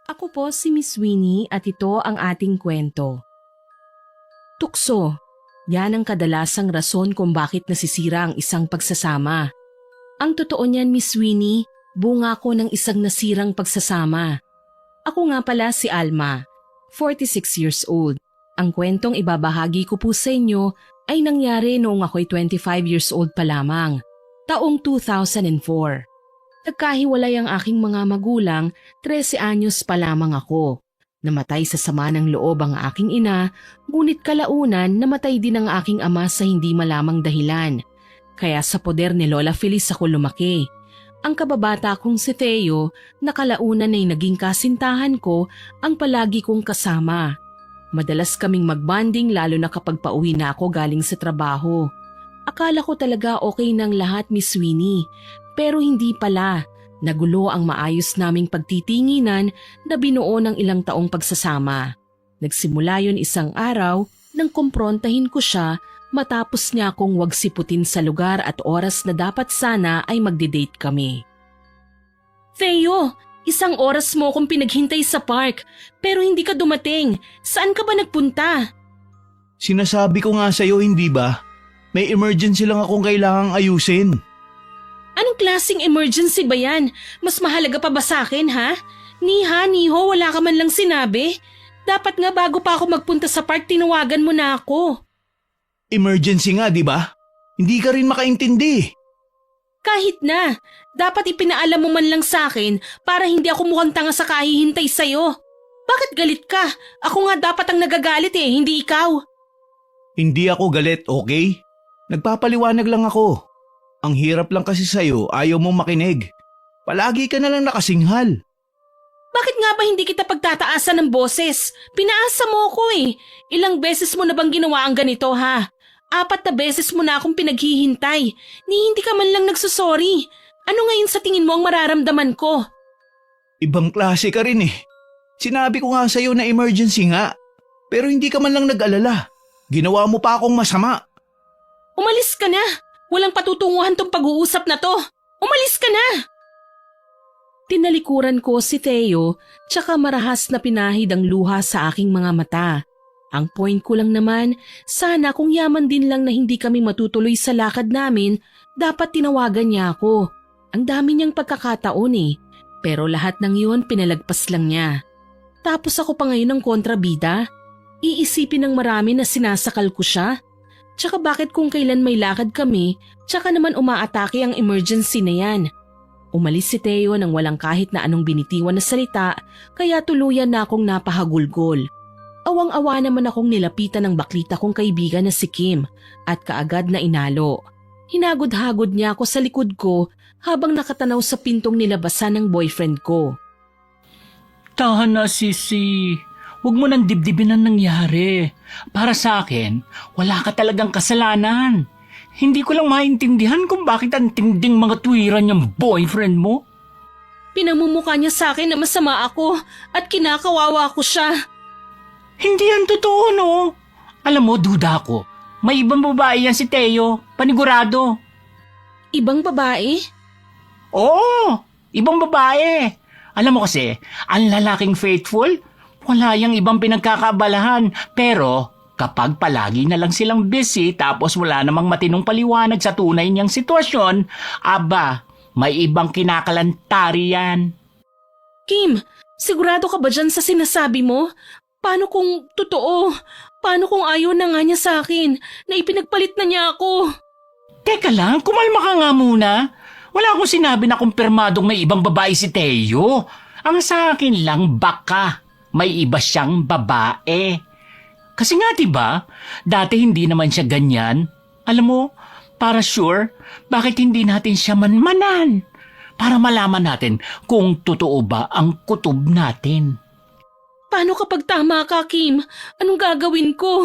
Ako po si Miss Winnie at ito ang ating kwento. Tukso, yan ang kadalasang rason kung bakit nasisira ang isang pagsasama. Ang totoo niyan, Miss Winnie, bunga ko ng isang nasirang pagsasama. Ako nga pala si Alma, 46 years old. Ang kwentong ibabahagi ko po sa inyo ay nangyari noong ako'y 25 years old pa lamang, taong 2004. Nagkahiwalay ang aking mga magulang, 13 anyos pa lamang ako. Namatay sa sama ng loob ang aking ina, ngunit kalaunan namatay din ang aking ama sa hindi malamang dahilan. Kaya sa poder ni Lola Feliz ako lumaki. Ang kababata kong si Theo, na kalaunan ay naging kasintahan ko, ang palagi kong kasama. Madalas kaming magbanding lalo na kapag pauwi na ako galing sa trabaho. Akala ko talaga okay ng lahat, Miss Winnie. Pero hindi pala. Nagulo ang maayos naming pagtitinginan na binuo ng ilang taong pagsasama. Nagsimula yon isang araw nang kumprontahin ko siya matapos niya akong wag siputin sa lugar at oras na dapat sana ay magde-date kami. Theo, isang oras mo akong pinaghintay sa park pero hindi ka dumating. Saan ka ba nagpunta? Sinasabi ko nga sa'yo, hindi ba? May emergency lang akong kailangang ayusin. Anong klaseng emergency ba yan? Mas mahalaga pa ba sa akin, ha? Niho, wala ka man lang sinabi. Dapat nga bago pa ako magpunta sa park, tinawagan mo na ako. Emergency nga, di ba? Hindi ka rin makaintindi. Kahit na, dapat ipinaalam mo man lang sa akin para hindi ako mukhang tanga sa kahihintay sa'yo. Bakit galit ka? Ako nga dapat ang nagagalit hindi ikaw. Hindi ako galit, okay? Nagpapaliwanag lang ako. Ang hirap lang kasi sa'yo, ayaw mong makinig. Palagi ka na lang nakasinghal. Bakit nga ba hindi kita pagtataasan ng boses? Pinaasa mo ko Ilang beses mo na bang ginawa ang ganito, ha? 4 na beses mo na akong pinaghihintay. Hindi ka man lang nagsusorry. Ano ngayon sa tingin mo ang mararamdaman ko? Ibang klase ka rin Sinabi ko nga sa'yo na emergency nga. Pero hindi ka man lang nag-alala. Ginawa mo pa akong masama. Umalis ka na! Walang patutunguhan tong pag-uusap na to. Umalis ka na! Tinalikuran ko si Theo, tsaka marahas na pinahid ang luha sa aking mga mata. Ang point ko lang naman, sana kung yaman din lang na hindi kami matutuloy sa lakad namin, dapat tinawagan niya ako. Ang dami niyang pagkakataon pero lahat ng yun pinalagpas lang niya. Tapos ako pa ngayon ng kontrabida? Iisipin ng marami na sinasakal ko siya? Tsaka bakit kung kailan may lakad kami, tsaka naman umaatake ang emergency na yan? Umalis si Theo nang walang kahit na anong binitiwan na salita, kaya tuluyan na akong napahagulgol. Awang-awa naman akong nilapitan ng baklita kong kaibigan na si Kim at kaagad na inalo. Hinagod-hagod niya ako sa likod ko habang nakatanaw sa pintong nilabasan ng boyfriend ko. Tahan na, Sisi. Huwag mo nang dibdibin ang nangyari. Para sa akin, wala ka talagang kasalanan. Hindi ko lang maintindihan kung bakit ang tinding mga tuwiran niyang boyfriend mo. Pinamumukha niya sa akin na masama ako at kinakawawa ko siya. Hindi yan totoo, no? Alam mo, duda ako. May ibang babae yan si Theo. Panigurado. Ibang babae? Oo, ibang babae. Alam mo kasi, ang lalaking faithful, wala yang ibang pinagkakaabalahan. Pero kapag palagi na lang silang busy tapos wala namang matinong paliwanag sa tunay niyang sitwasyon, aba, may ibang kinakalantari yan. Kim, sigurado ka ba dyan sa sinasabi mo? Paano kung totoo? Paano kung ayaw na nga niya sa akin na ipinagpalit na niya ako? Teka lang, kumalma ka nga muna. Wala akong sinabi na kumpirmadong may ibang babae si Theo. Ang sa akin lang baka may iba siyang babae. Kasi nga diba, dati hindi naman siya ganyan. Alam mo, para sure, bakit hindi natin siya manmanan? Para malaman natin kung totoo ba ang kutob natin. Paano kapag tama ka, Kim? Anong gagawin ko?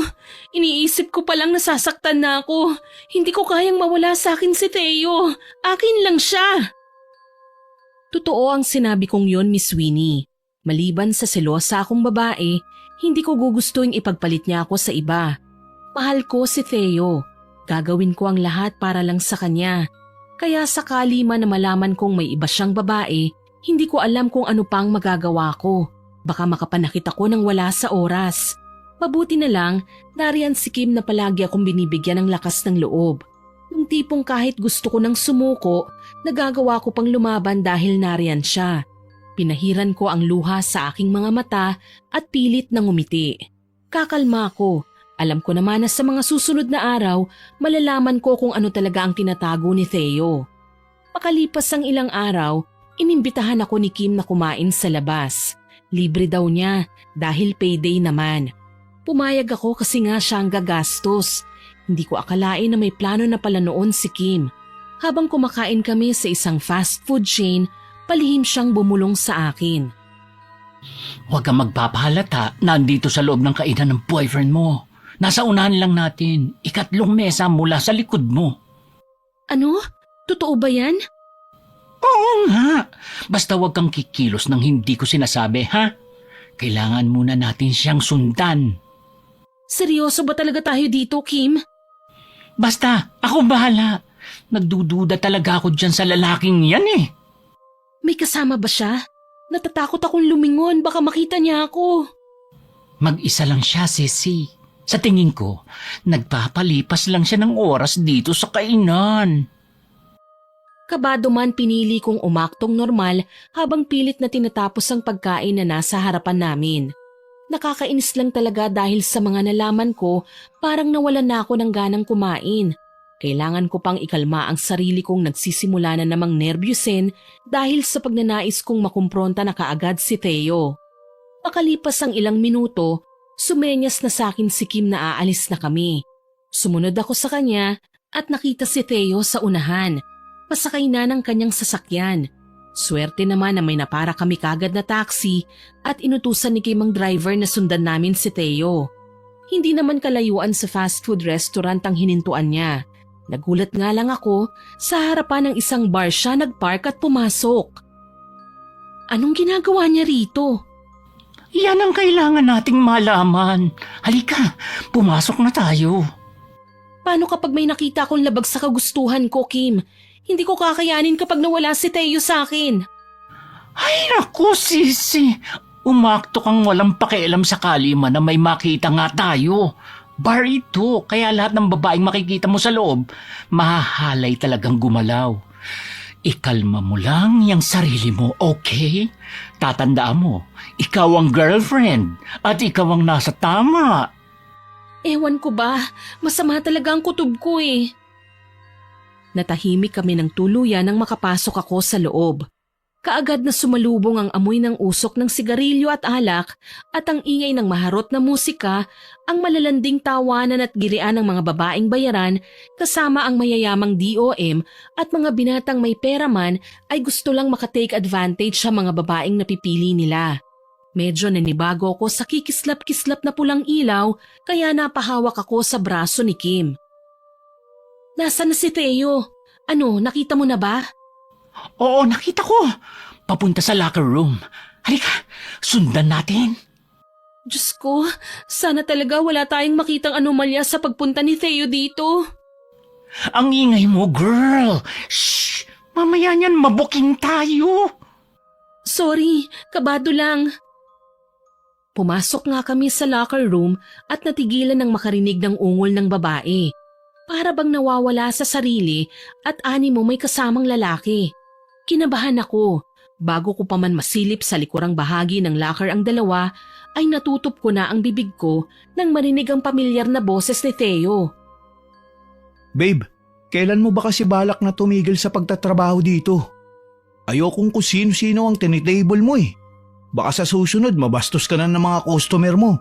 Iniisip ko palang nasasaktan na ako. Hindi ko kayang mawala sa akin si Theo. Akin lang siya. Totoo ang sinabi kong yon, Miss Winnie. Maliban sa selosa akong babae, hindi ko gugustuhin ipagpalit niya ako sa iba. Mahal ko si Theo. Gagawin ko ang lahat para lang sa kanya. Kaya sakali man na malaman kong may iba siyang babae, hindi ko alam kung ano pang magagawa ko. Baka makapanakit ako nang wala sa oras. Mabuti na lang, nariyan si Kim na palagi akong binibigyan ng lakas ng loob. Yung tipong kahit gusto ko nang sumuko, nagagawa ko pang lumaban dahil nariyan siya. Pinahiran ko ang luha sa aking mga mata at pilit na ngumiti. Kakalma ko. Alam ko naman na sa mga susunod na araw, malalaman ko kung ano talaga ang tinatago ni Theo. Makalipas ang ilang araw, inimbitahan ako ni Kim na kumain sa labas. Libre daw niya dahil payday naman. Pumayag ako kasi nga siya ang gagastos. Hindi ko akalain na may plano na pala noon si Kim. Habang kumakain kami sa isang fast food chain, palihim siyang bumulong sa akin. Huwag kang magpapahalata na andito sa loob ng kainan ng boyfriend mo. Nasa unahan lang natin, 3 mesa mula sa likod mo. Ano? Totoo ba yan? Oo nga. Basta huwag kang kikilos nang hindi ko sinasabi, ha? Kailangan muna natin siyang sundan. Seryoso ba talaga tayo dito, Kim? Basta, ako bahala. Nagdududa talaga ako dyan sa lalaking yan eh. May kasama ba siya? Natatakot akong lumingon, baka makita niya ako. Mag-isa lang siya, Ceci. Sa tingin ko, nagpapalipas lang siya ng oras dito sa kainan. Kabado man pinili kong umaktong normal habang pilit na tinatapos ang pagkain na nasa harapan namin. Nakakainis lang talaga dahil sa mga nalaman ko, parang nawalan na ako ng ganang kumain. Kailangan ko pang ikalma ang sarili kong nagsisimula na namang nervyusin dahil sa pagnanais kong makumpronta na kaagad si Theo. Makalipas ang ilang minuto, sumenyas na sa akin si Kim na aalis na kami. Sumunod ako sa kanya at nakita si Theo sa unahan. Pasakay na ng kanyang sasakyan. Swerte naman na may napara kami kagad na taxi at inutusan ni Kim ang driver na sundan namin si Theo. Hindi naman kalayuan sa fast food restaurant ang hinintuan niya. Nagulat nga lang ako, sa harapan ng isang bar siya nagpark at pumasok. Anong ginagawa niya rito? Yan ang kailangan nating malaman. Halika, pumasok na tayo. Paano kapag may nakita akong labag sa kagustuhan ko, Kim? Hindi ko kakayanin kapag nawala si Theo sa akin. Ay naku, Sisi. Umakto kang walang pakialam sakali man na may makita nga tayo. Bar ito, kaya lahat ng babaeng makikita mo sa loob, mahahalay talagang gumalaw. Ikalma mo lang yung sarili mo, okay? Tatandaan mo, ikaw ang girlfriend at ikaw ang nasa tama. Ewan ko ba, masama talaga ang kutob ko eh. Natahimik kami ng tuluyan nang makapasok ako sa loob. Kaagad na sumalubong ang amoy ng usok ng sigarilyo at alak at ang ingay ng maharot na musika, ang malalanding tawanan at girian ng mga babaeng bayaran kasama ang mayayamang DOM at mga binatang may pera man ay gusto lang makatake advantage sa mga babaeng napipili nila. Medyo nanibago ako sa kikislap-kislap na pulang ilaw kaya napahawak ako sa braso ni Kim. Nasaan na si Theo? Ano, nakita mo na ba? Oo, nakita ko. Papunta sa locker room. Halika, sundan natin. Diyos ko, sana talaga wala tayong makitang anomalya sa pagpunta ni Theo dito. Ang ingay mo, girl. Shh! Mamaya niyan mabuking tayo. Sorry, kabado lang. Pumasok nga kami sa locker room at natigilan ng makarinig ng ungol ng babae. Para bang nawawala sa sarili at animo may kasamang lalaki. Kinabahan ako. Bago ko pa man masilip sa likurang bahagi ng locker ang dalawa, ay natutop ko na ang bibig ko nang marinig ang pamilyar na boses ni Theo. Babe, kailan mo ba kasi balak na tumigil sa pagtatrabaho dito? Ayokong kung sino-sino ang tinitable mo eh. Baka sa susunod mabastos ka na ng mga customer mo.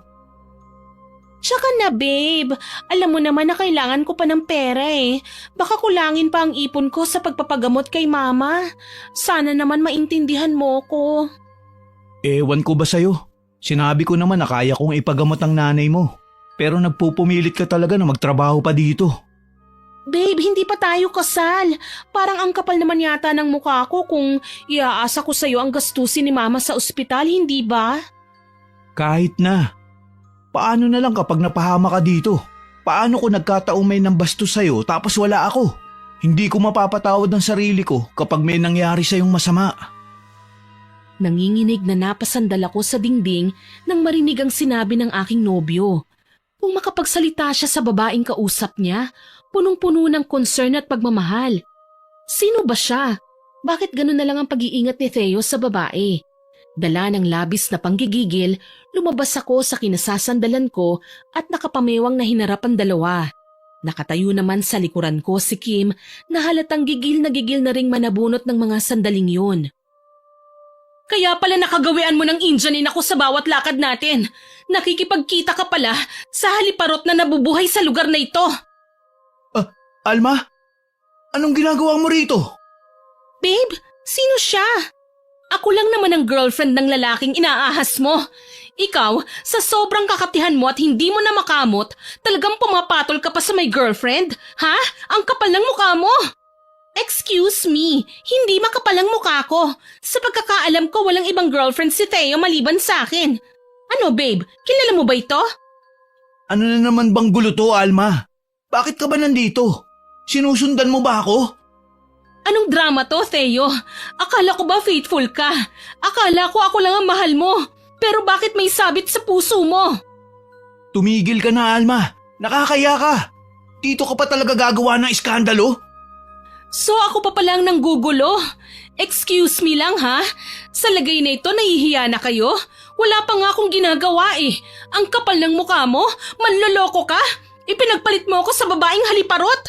Tsaka na babe, alam mo naman na kailangan ko pa ng pera eh. Baka kulangin pa ang ipon ko sa pagpapagamot kay mama. Sana naman maintindihan mo ko. Ewan ko ba sa'yo? Sinabi ko naman na kaya kong ipagamot ang nanay mo. Pero nagpupumilit ka talaga na magtrabaho pa dito. Babe, hindi pa tayo kasal. Parang ang kapal naman yata ng mukha ko kung iaasa ko sa'yo ang gastusin ni mama sa ospital, hindi ba? Kahit na. Paano na lang kapag napahama ka dito? Paano kung nagkataong may nambastos sa'yo tapos wala ako? Hindi ko mapapatawad ang sarili ko kapag may nangyari sa'yong masama. Nanginginig na napasandal ako sa dingding nang marinig ang sinabi ng aking nobyo. Kung makapagsalita siya sa babaeng kausap niya, punong-puno ng concern at pagmamahal. Sino ba siya? Bakit ganun na lang ang pag-iingat ni Theo sa babae? Dala ng labis na panggigigil, lumabas ako sa kinasasandalan ko at nakapamewang na hinarap ang dalawa. Nakatayo naman sa likuran ko si Kim na halatang gigil na ring manabunot ng mga sandaling yun. Kaya pala nakagawian mo ng Indianin ako sa bawat lakad natin. Nakikipagkita ka pala sa haliparot na nabubuhay sa lugar na ito. Alma? Anong ginagawa mo rito? Babe, sino siya? Ako lang naman ang girlfriend ng lalaking inaahas mo. Ikaw, sa sobrang kakatihan mo at hindi mo na makamot, talagang pumapatol ka pa sa may girlfriend? Ha? Ang kapal ng mukha mo! Excuse me, hindi makapal ang mukha ko. Sa pagkakaalam ko, walang ibang girlfriend si Theo maliban sa akin. Ano babe, kilala mo ba ito? Ano na naman bang gulo to, Alma? Bakit ka ba nandito? Sinusundan mo ba ako? Anong drama to, Theo? Akala ko ba faithful ka? Akala ko ako lang ang mahal mo. Pero bakit may sabit sa puso mo? Tumigil ka na, Alma. Nakakaya ka. Dito ka pa talaga gagawa ng iskandalo? So ako pa palang nanggugulo? Excuse me lang ha? Sa lagay na ito nahihiya na kayo? Wala pa nga akong ginagawa eh. Ang kapal ng mukha mo? Manloloko ka? Ipinagpalit mo ako sa babaeng haliparot?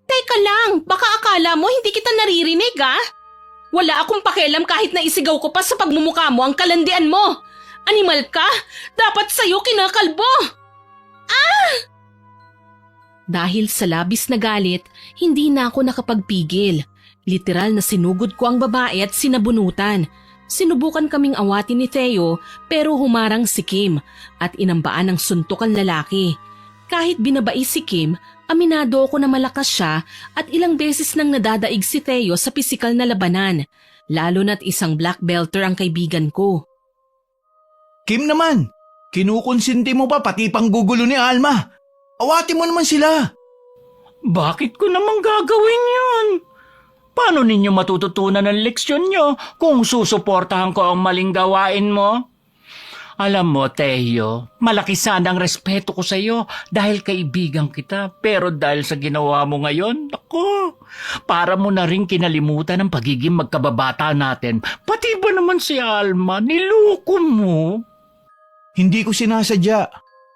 Teka lang, baka akala mo hindi kita naririnig ha? Wala akong pakialam kahit na isigaw ko pa sa pagmumukha mo ang kalandian mo. Animal ka? Dapat sa'yo kinakalbo. Dahil sa labis na galit, hindi na ako nakapagpigil. Literal na sinugod ko ang babae at sinabunutan. Sinubukan kaming awatin ni Theo pero humarang si Kim at inambaan ng suntok ang lalaki. Kahit binabai si Kim, aminado ako na malakas siya at ilang beses nang nadadaig si Theo sa pisikal na labanan, lalo na't isang black belter ang kaibigan ko. Kim naman, kinukonsinti mo pa pati pang gugulo ni Alma. Awatin mo naman sila. Bakit ko naman gagawin yun? Paano ninyo matututunan ang leksyon nyo kung susuportahan ko ang maling gawain mo? Alam mo, Teo, malaki sana ang respeto ko sa iyo dahil kaibigan kita. Pero dahil sa ginawa mo ngayon, ako, para mo na rin kinalimutan ang pagiging magkababata natin. Pati ba naman si Alma, niloko mo? Hindi ko sinasadya.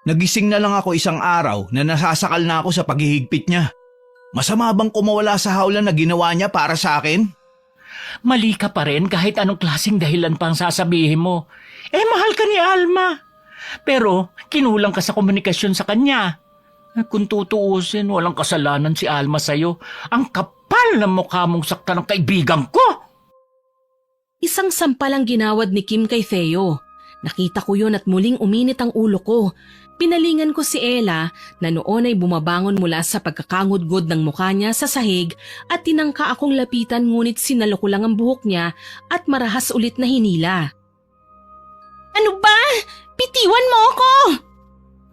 Nagising na lang ako isang araw na nasasakal na ako sa paghihigpit niya. Masama bang kumawala sa hawla na ginawa niya para sa akin? Mali ka pa rin kahit anong klaseng dahilan pang sasabihin mo. Mahal ka ni Alma. Pero kinulang ka sa komunikasyon sa kanya. Kung tutuusin, walang kasalanan si Alma sa'yo. Ang kapal ng mukha mong sakta ng kaibigan ko. Isang sampal ang ginawad ni Kim kay Theo. Nakita ko yun at muling uminit ang ulo ko. Pinalingan ko si Ella na noon ay bumabangon mula sa pagkakangudgod ng mukha niya sa sahig at tinangka akong lapitan ngunit sinalo ko lang ang buhok niya at marahas ulit na hinila. Ano ba? Bitiwan mo ako!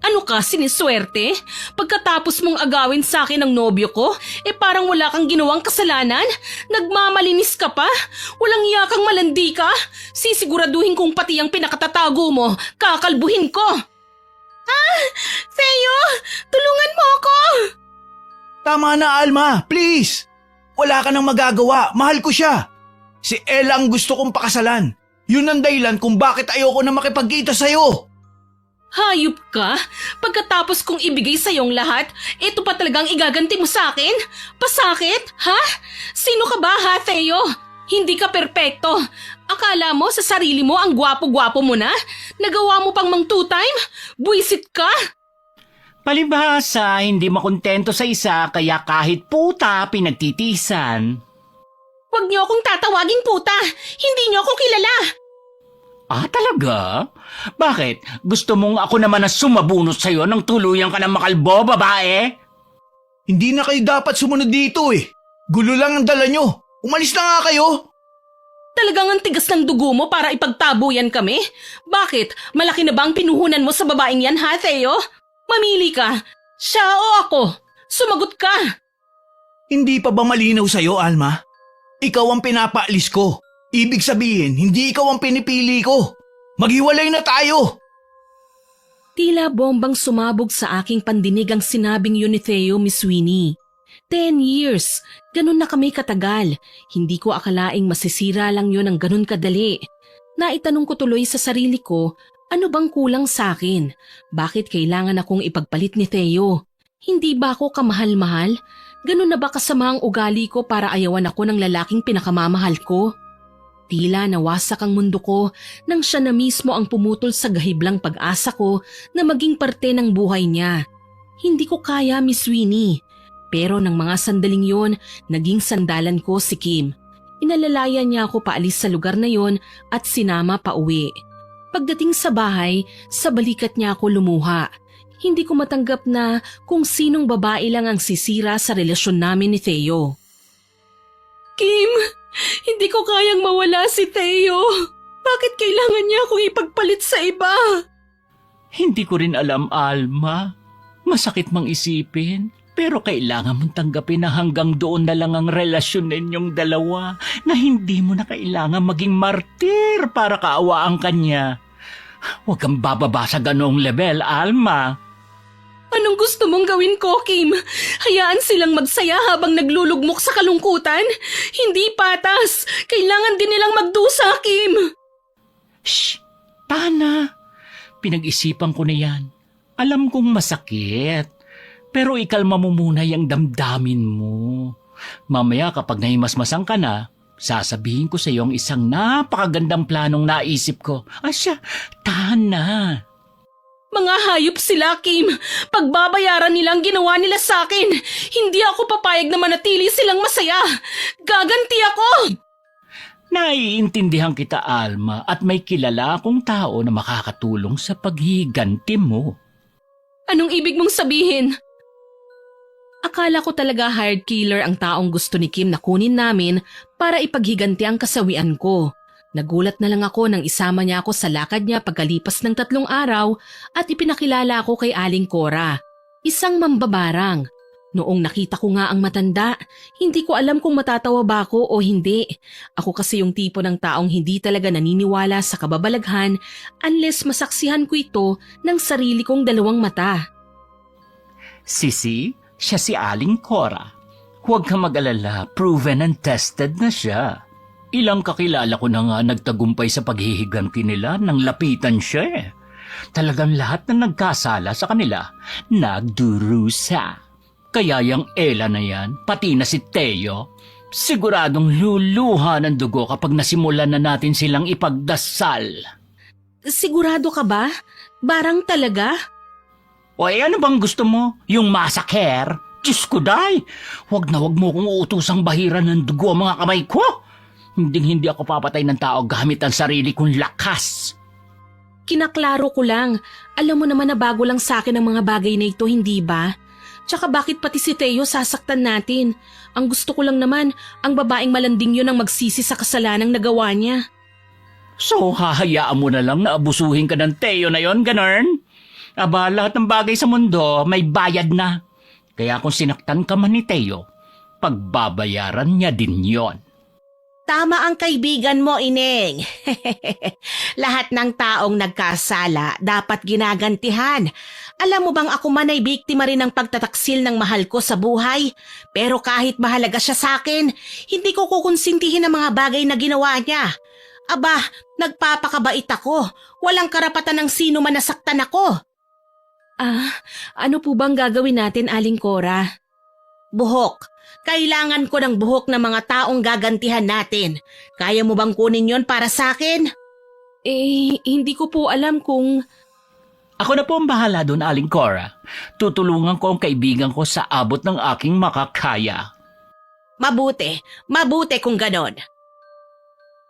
Ano ka, siniswerte? Pagkatapos mong agawin sa akin ang nobyo ko, parang wala kang ginawang kasalanan? Nagmamalinis ka pa? Walang iya kang malandi ka? Sisiguraduhin kong pati ang pinakatatago mo, kakalbuhin ko! Theo! Tulungan mo ako! Tama na, Alma. Please. Wala ka nang magagawa. Mahal ko siya. Si Ella ang gusto kong pakasalan. Yun ang dahilan kung bakit ayoko na makipagkita sa'yo. Hayop ka? Pagkatapos kong ibigay sa iyong lahat, ito pa talagang igaganti mo sa akin? Pasakit? Ha? Sino ka ba ha, Theo? Hindi ka perpekto. Akala mo sa sarili mo ang gwapo-gwapo mo na? Nagawa mo pang mang two-time? Buisit ka? Palibhasa, hindi makontento sa isa kaya kahit puta pinagtitisan. Huwag niyo akong tatawaging puta. Hindi niyo ako kilala. Talaga? Bakit? Gusto mong ako naman na sumabunot sa'yo nang tuluyan ka ng makalbo, babae? Hindi na kayo dapat sumunod dito eh. Gulo lang ang dala nyo. Umalis na nga kayo. Talagang ang tigas ng dugo mo para ipagtabuyan kami? Bakit? Malaki na ba ang pinuhunan mo sa babaeng yan, ha, Theo? Mamili ka. Siya o ako? Sumagot ka. Hindi pa ba malinaw sa'yo, Alma? Ikaw ang pinapaalis ko. Ibig sabihin, hindi ikaw ang pinipili ko. Maghiwalay na tayo. Tila bombang sumabog sa aking pandinig ang sinabing yun ni Theo, Miss Winnie. 10 years, ganun na kami katagal. Hindi ko akalaing masisira lang yun ng ganun kadali. Naitanong ko tuloy sa sarili ko, ano bang kulang sa akin? Bakit kailangan akong ipagpalit ni Theo? Hindi ba ako kamahal-mahal? Ganun na ba kasama ang ugali ko para ayawan ako ng lalaking pinakamamahal ko? Tila nawasak ang mundo ko nang siya na mismo ang pumutol sa gahiblang pag-asa ko na maging parte ng buhay niya. Hindi ko kaya, Miss Winnie. Pero ng mga sandaling yon, naging sandalan ko si Kim. Inalalaya niya ako paalis sa lugar na yon at sinama pa uwi. Pagdating sa bahay, sa balikat niya ako lumuha. Hindi ko matanggap na kung sinong babae lang ang sisira sa relasyon namin ni Theo. Kim, hindi ko kayang mawala si Theo. Bakit kailangan niya akong ipagpalit sa iba? Hindi ko rin alam, Alma. Masakit mang isipin. Pero kailangan mong tanggapin na hanggang doon na lang ang relasyon ninyong dalawa na hindi mo na kailangan maging martir para kaawaan kanya. Huwag kang bababa sa ganoong level, Alma. Anong gusto mong gawin ko, Kim? Hayaan silang magsaya habang naglulugmok sa kalungkutan? Hindi patas. Kailangan din nilang magdusa, Kim. Shh! Tana! Pinag-isipan ko na yan. Alam kong masakit. Pero ikalma mo muna yung damdamin mo. Mamaya kapag nahimasmasan ka na, sasabihin ko sa iyo ang isang napakagandang planong naisip ko. Asya, Tana! Mga hayop sila, Kim. Pagbabayaran nila ang ginawa nila sa akin. Hindi ako papayag na manatili silang masaya. Gaganti ako! Naiintindihan kita, Alma, at may kilala akong tao na makakatulong sa paghiganti mo. Anong ibig mong sabihin? Akala ko talaga hired killer ang taong gusto ni Kim na kunin namin para ipaghiganti ang kasawian ko. Nagulat na lang ako nang isama niya ako sa lakad niya pagkalipas ng 3 araw at ipinakilala ako kay Aling Cora, isang mambabarang. Noong nakita ko nga ang matanda, hindi ko alam kung matatawa ba ako o hindi. Ako kasi yung tipo ng taong hindi talaga naniniwala sa kababalaghan unless masaksihan ko ito ng sarili kong 2 mata. Sisi, siya si Aling Cora. Huwag ka mag-alala, proven and tested na siya. Ilang kakilala ko na nga nagtagumpay sa paghihiganti nila nang lapitan siya eh. Talagang lahat na nagkasala sa kanila, nagdurusa. Kaya yung Ella na yan, pati na si Theo, siguradong luluha ng dugo kapag nasimulan na natin silang ipagdasal. Sigurado ka ba? Barang talaga? O ano bang gusto mo? Yung massacre? Diyos ko, day! Huwag na huwag mo kong uutusang bahiran ng dugo ang mga kamay ko! Hindi ako papatay ng tao gamit ang sarili kong lakas. Kinaklaro ko lang. Alam mo naman na bago lang sa akin ang mga bagay na ito, hindi ba? Tsaka bakit pati si Theo sasaktan natin? Ang gusto ko lang naman, ang babaeng malanding yun ang magsisi sa kasalanang nagawa niya. So, hahayaan mo na lang na abusuhin ka ng Theo na yon, ganun? Aba, lahat ng bagay sa mundo may bayad na. Kaya kung sinaktan ka man ni Theo, pagbabayaran niya din yon. Tama ang kaibigan mo, Ineng. Lahat ng taong nagkasala dapat ginagantihan. Alam mo bang ako man ay biktima rin ng pagtataksil ng mahal ko sa buhay? Pero kahit mahalaga siya sa akin, hindi ko kukonsintihin ang mga bagay na ginawa niya. Aba, nagpapakabait ako. Walang karapatan ng sino man nasaktan ako. Ano po bang gagawin natin, Aling Cora? Buhok. Kailangan ko ng buhok ng mga taong gagantihan natin. Kaya mo bang kunin yon para sa akin? Hindi ko po alam kung... Ako na po ang bahala doon, Aling Cora. Tutulungan ko ang kaibigan ko sa abot ng aking makakaya. Mabuti kung ganon.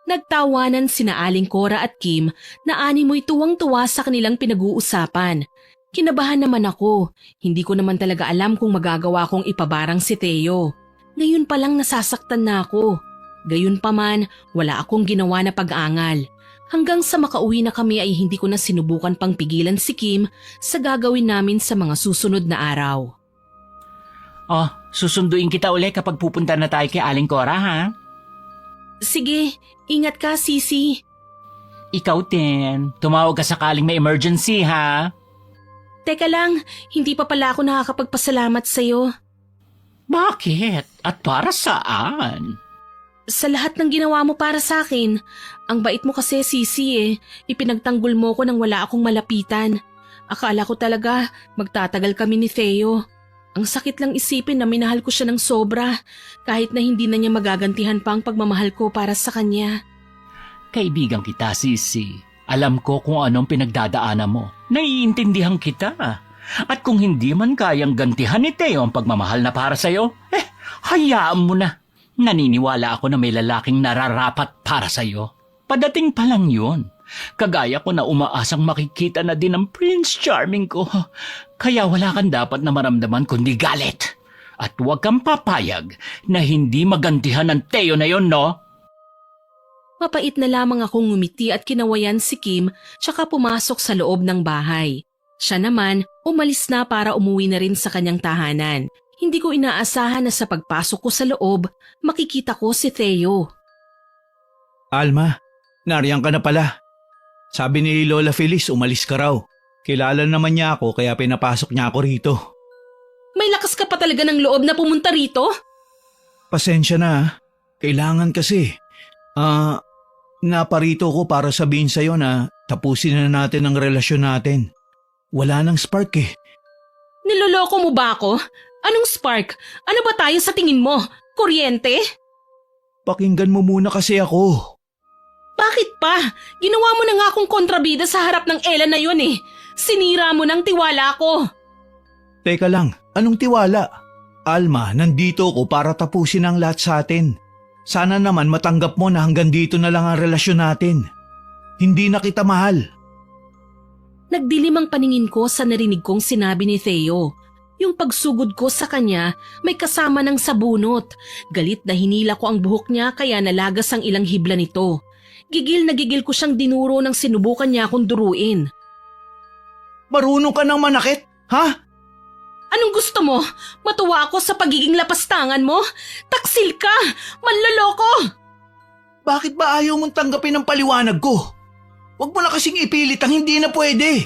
Nagtawanan sina Aling Cora at Kim na animoy tuwang-tuwa sa kanilang pinag-uusapan. Kinabahan naman ako. Hindi ko naman talaga alam kung magagawa kong ipabarang si Theo. Ngayon pa lang nasasaktan na ako. Gayun pa man, wala akong ginawa na pag-angal. Hanggang sa makauwi na kami ay hindi ko na sinubukan pang pigilan si Kim sa gagawin namin sa mga susunod na araw. Oh, susunduin kita uli kapag pupunta na tayo kay Aling Cora, ha? Sige, ingat ka, Sisi. Ikaw din, tumawag ka sakaling may emergency ha. Teka lang, hindi pa pala ako nakakapagpasalamat sa'yo. Bakit? At para saan? Sa lahat ng ginawa mo para sa akin. Ang bait mo kasi, Sisi eh. Ipinagtanggol mo ko nang wala akong malapitan. Akala ko talaga magtatagal kami ni Theo. Ang sakit lang isipin na minahal ko siya ng sobra, kahit na hindi na niya magagantihan pa ang pagmamahal ko para sa kanya. Kaibigan kita, Sisi. Alam ko kung anong pinagdadaanan mo. Naiintindihan kita. At kung hindi man kayang gantihan ni Theo ang pagmamahal na para sa'yo, hayaan mo na. Naniniwala ako na may lalaking nararapat para sa'yo. Padating pa lang yun. Kagaya ko na umaasang makikita na din ang Prince Charming ko. Kaya wala kang dapat na maramdaman kundi galit. At huwag kang papayag na hindi magantihan ng Theo na yon, no? Mapait na lamang akong ngumiti at kinawayan si Kim tsaka pumasok sa loob ng bahay. Siya naman, umalis na para umuwi na rin sa kanyang tahanan. Hindi ko inaasahan na sa pagpasok ko sa loob, makikita ko si Theo. Alma, nariyan ka na pala. Sabi ni Lola Feliz, umalis ka raw. Kilala naman niya ako kaya pinapasok niya ako rito. May lakas ka pa talaga ng loob na pumunta rito? Pasensya na. Kailangan kasi. Naparito ko para sabihin sa'yo na tapusin na natin ang relasyon natin. Wala nang spark eh. Niloloko mo ba ako? Anong spark? Ano ba tayo sa tingin mo? Kuryente? Pakinggan mo muna kasi ako. Bakit pa? Ginawa mo na nga akong kontrabida sa harap ng Ella na yun eh. Sinira mo ng tiwala ko. Teka lang, anong tiwala? Alma, nandito ko para tapusin ang lahat sa atin. Sana naman matanggap mo na hanggang dito na lang ang relasyon natin. Hindi na kita mahal. Nagdilim ang paningin ko sa narinig kong sinabi ni Theo. Yung pagsugod ko sa kanya may kasama ng sabunot. Galit na hinila ko ang buhok niya kaya nalagas ang ilang hibla nito. Gigil na gigil ko siyang dinuro nang sinubukan niya akong duruin. Marunong ka ng manakit, ha? Anong gusto mo? Matuwa ako sa pagiging lapastangan mo? Taksil ka! Manloloko! Bakit ba ayaw mong tanggapin ang paliwanag ko? Huwag mo na kasing ipilit ang hindi na pwede.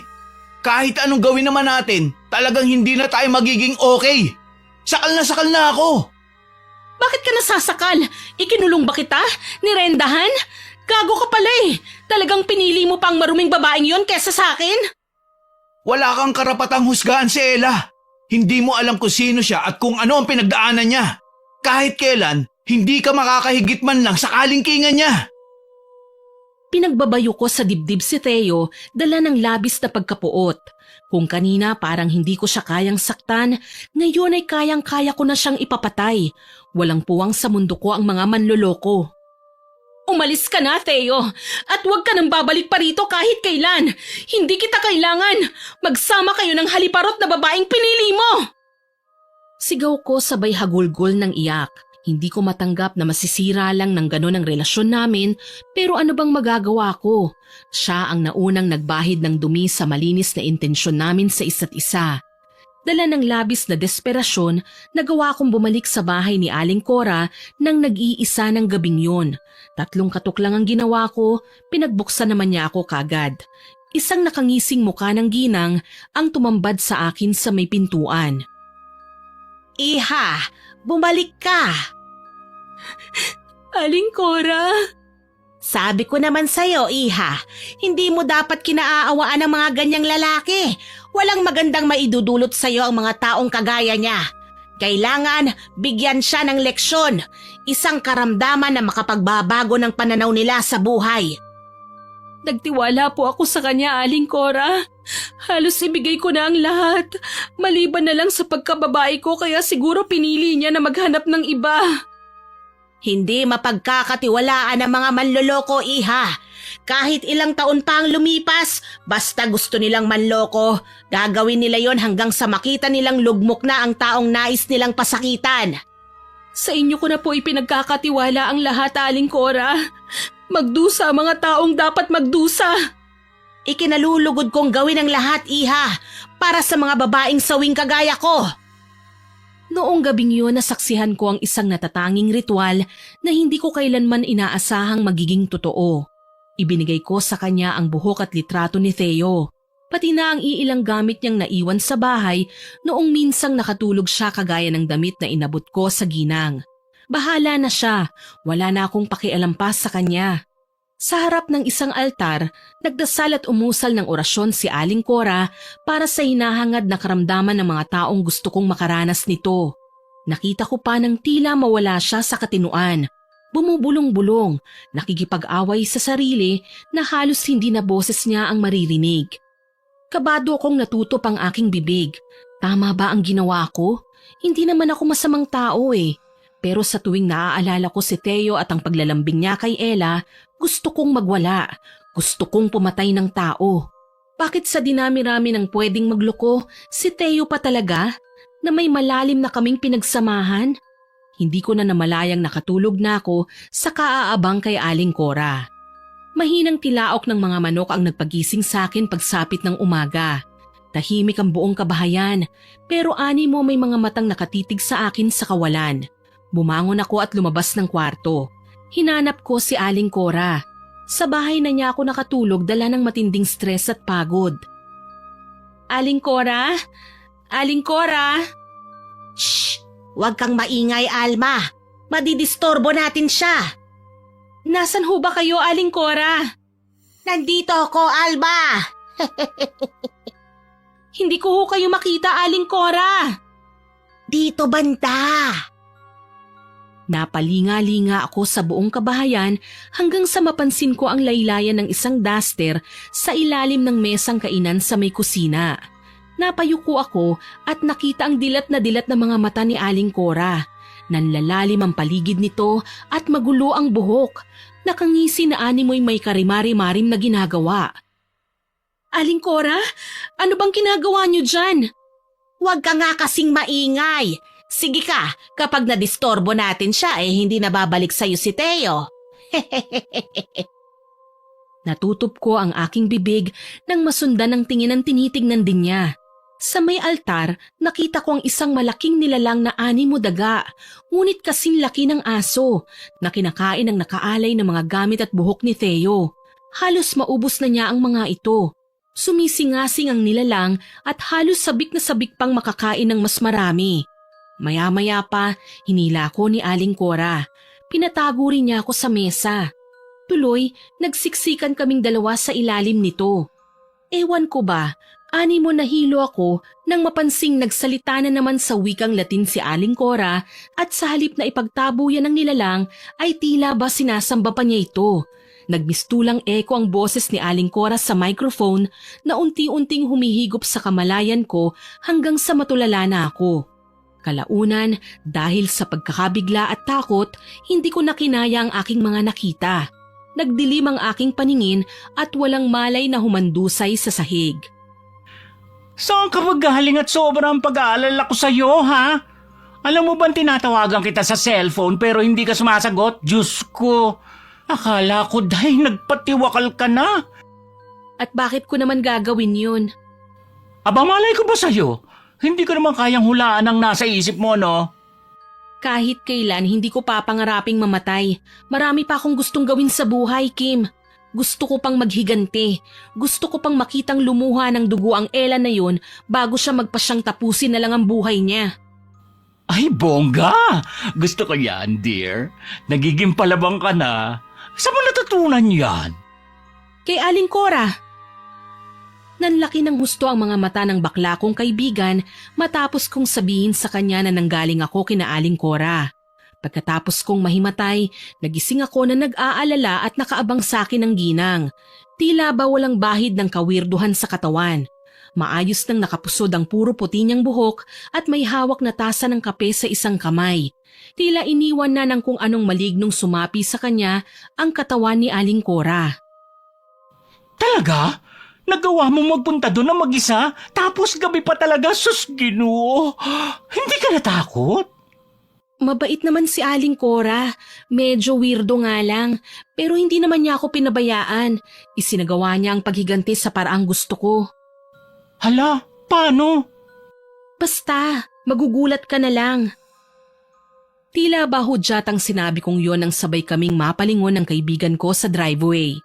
Kahit anong gawin naman natin, talagang hindi na tayo magiging okay. Sakal na ako. Bakit ka nasasakal? Ikinulong ba kita? Nirendahan? Gago ka pala eh. Talagang pinili mo pang maruming babaeng yon kesa sa akin? Wala kang karapatang husgahan si Ella. Hindi mo alam kung sino siya at kung ano ang pinagdaanan niya. Kahit kailan, hindi ka makakahigit man lang sa kalingkingan niya. Pinagbabayo ko sa dibdib si Theo, dala ng labis na pagkapuot. Kung kanina parang hindi ko siya kayang saktan, ngayon ay kayang-kaya ko na siyang ipapatay. Walang puwang sa mundo ko ang mga manloloko. Umalis ka na, Theo, at huwag ka nang babalik pa rito kahit kailan. Hindi kita kailangan. Magsama kayo ng haliparot na babaeng pinili mo. Sigaw ko sabay hagulgol ng iyak. Hindi ko matanggap na masisira lang ng ganon ang relasyon namin, pero ano bang magagawa ko? Siya ang naunang nagbahid ng dumi sa malinis na intensyon namin sa isa't isa. Dala ng labis na desperasyon, nagawa kong bumalik sa bahay ni Aling Cora nang nag-iisa ng gabing yun. 3 katok lang ang ginawa ko, pinagbuksan naman niya ako kagad. Isang nakangising muka ng ginang ang tumambad sa akin sa may pintuan. Iha, bumalik ka. Aling Cora? Sabi ko naman sa'yo, Iha, hindi mo dapat kinaaawaan ng mga ganyang lalaki. Walang magandang maidudulot sa'yo ang mga taong kagaya niya. Kailangan bigyan siya ng leksyon, isang karamdaman na makapagbabago ng pananaw nila sa buhay. Nagtiwala po ako sa kanya, Aling Cora. Halos ibigay ko na ang lahat. Maliban na lang sa pagkababae ko kaya siguro pinili niya na maghanap ng iba. Hindi mapagkakatiwalaan ang mga manloloko, Iha. Kahit ilang taon pa ang lumipas, basta gusto nilang manloko, gagawin nila yon hanggang sa makita nilang lugmok na ang taong nais nilang pasakitan. Sa inyo ko na po ipinagkakatiwala ang lahat, Aling Cora. Magdusa ang mga taong dapat magdusa. Ikinalulugod kong gawin ang lahat, Iha, para sa mga babaeng sawing kagaya ko. Noong gabing yun nasaksihan ko ang isang natatanging ritual na hindi ko kailanman inaasahang magiging totoo. Ibinigay ko sa kanya ang buhok at litrato ni Theo, pati na ang iilang gamit niyang naiwan sa bahay noong minsang nakatulog siya kagaya ng damit na inabot ko sa ginang. Bahala na siya, wala na akong pakialam pa sa kanya. Sa harap ng isang altar, nagdasal at umusal ng orasyon si Aling Cora para sa hinahangad na karamdaman ng mga taong gusto kong makaranas nito. Nakita ko pa nang tila mawala siya sa katinuan. Bumubulong-bulong, nakikipag-away sa sarili na halos hindi na boses niya ang maririnig. Kabado akong natutop ang aking bibig. Tama ba ang ginawa ko? Hindi naman ako masamang tao eh. Pero sa tuwing naaalala ko si Theo at ang paglalambing niya kay Ella, gusto kong magwala. Gusto kong pumatay ng tao. Bakit sa dinami-rami ng pwedeng magloko, si Theo pa talaga? Na may malalim na kaming pinagsamahan? Hindi ko na namalayang nakatulog na ako sa kaaabang kay Aling Cora. Mahinang tilaok ng mga manok ang nagpagising sa akin pagsapit ng umaga. Tahimik ang buong kabahayan, pero animo may mga matang nakatitig sa akin sa kawalan. Bumangon ako at lumabas ng kwarto. Hinanap ko si Aling Cora. Sa bahay na niya ako nakatulog dala ng matinding stress at pagod. Aling Cora? Aling Cora? Shh! Huwag kang maingay, Alma. Madidistorbo natin siya. Nasaan ho ba kayo, Aling Cora? Nandito ako, Alma. Hindi ko ho kayo makita, Aling Cora. Dito banda. Napalinga-linga ako sa buong kabahayan hanggang sa mapansin ko ang laylayan ng isang duster sa ilalim ng mesang kainan sa may kusina. Napayuko ako at nakita ang dilat na mga mata ni Aling Cora. Nanlalalim ang paligid nito at magulo ang buhok. Nakangisi na animoy may karimari-marim na ginagawa. Aling Cora, ano bang ginagawa niyo dyan? Huwag ka nga kasing maingay. Sige ka, kapag nadistorbo natin siya hindi na babalik sa'yo si Theo. Natutup ko ang aking bibig nang masundan ng tingin ng tinitignan din niya. Sa may altar, nakita ko ang isang malaking nilalang na animo daga, ngunit kasing laki ng aso, na kinakain ang nakaalay ng mga gamit at buhok ni Theo. Halos maubos na niya ang mga ito. Sumisingasing ang nilalang at halos sabik na sabik pang makakain ng mas marami. Maya-maya pa, hinila ko ni Aling Cora. Pinatago rin niya ako sa mesa. Tuloy, nagsiksikan kaming dalawa sa ilalim nito. Ewan ko ba, animo nahilo ako nang mapansing nagsalita na naman sa wikang Latin si Aling Cora at sa halip na ipagtabo yan ng nilalang ay tila ba sinasamba pa niya ito. Nagmistulang eko ang boses ni Aling Cora sa microphone na unti-unting humihigop sa kamalayan ko hanggang sa matulala na ako. Kalaunan, dahil sa pagkakabigla at takot, hindi ko nakinaya ang aking mga nakita. Nagdilim ang aking paningin at walang malay na humandusay sa sahig. Saan ka magaling at sobrang pag-aalala ko sa'yo, ha? Alam mo bang tinatawagan kita sa cellphone pero hindi ka sumasagot? Diyos ko, akala ko dahil nagpatiwakal ka na. At bakit ko naman gagawin yun? Aba, malay ko ba sa'yo? Hindi ko naman kayang hulaan ang nasa isip mo, no? Kahit kailan hindi ko papangaraping mamatay. Marami pa akong gustong gawin sa buhay, Kim. Gusto ko pang maghigante. Gusto ko pang makitang lumuha ng dugo ang Ella na yun bago siya magpasyang tapusin na lang ang buhay niya. Ay, bongga! Gusto ko yan, dear. Nagiging palabang ka na. Saan mo natutunan yan? Kay Aling Cora. Nanlaki ng husto ang mga mata ng bakla kong kaibigan matapos kong sabihin sa kanya na nanggaling ako kina Aling Cora. Pagkatapos kong mahimatay, nagising ako na nag-aalala at nakaabang sa akin ng ginang. Tila ba walang bahid ng kawirduhan sa katawan. Maayos nang nakapusod ang puro puti niyang buhok at may hawak na tasa ng kape sa isang kamay. Tila iniwan na ng kung anong malignong sumapi sa kanya ang katawan ni Aling Cora. Talaga? Nagawa mo magpunta doon na mag-isa? Tapos gabi pa talaga, sus Ginoo. Hindi ka natakot? Mabait naman si Aling Cora. Medyo weirdo nga lang. Pero hindi naman niya ako pinabayaan. Isinagawa niya ang paghiganti sa paraang gusto ko. Hala, paano? Basta, Magugulat ka na lang. Tila ba hudyatang sinabi kong yon nang sabay kaming mapalingon ng kaibigan ko sa driveway.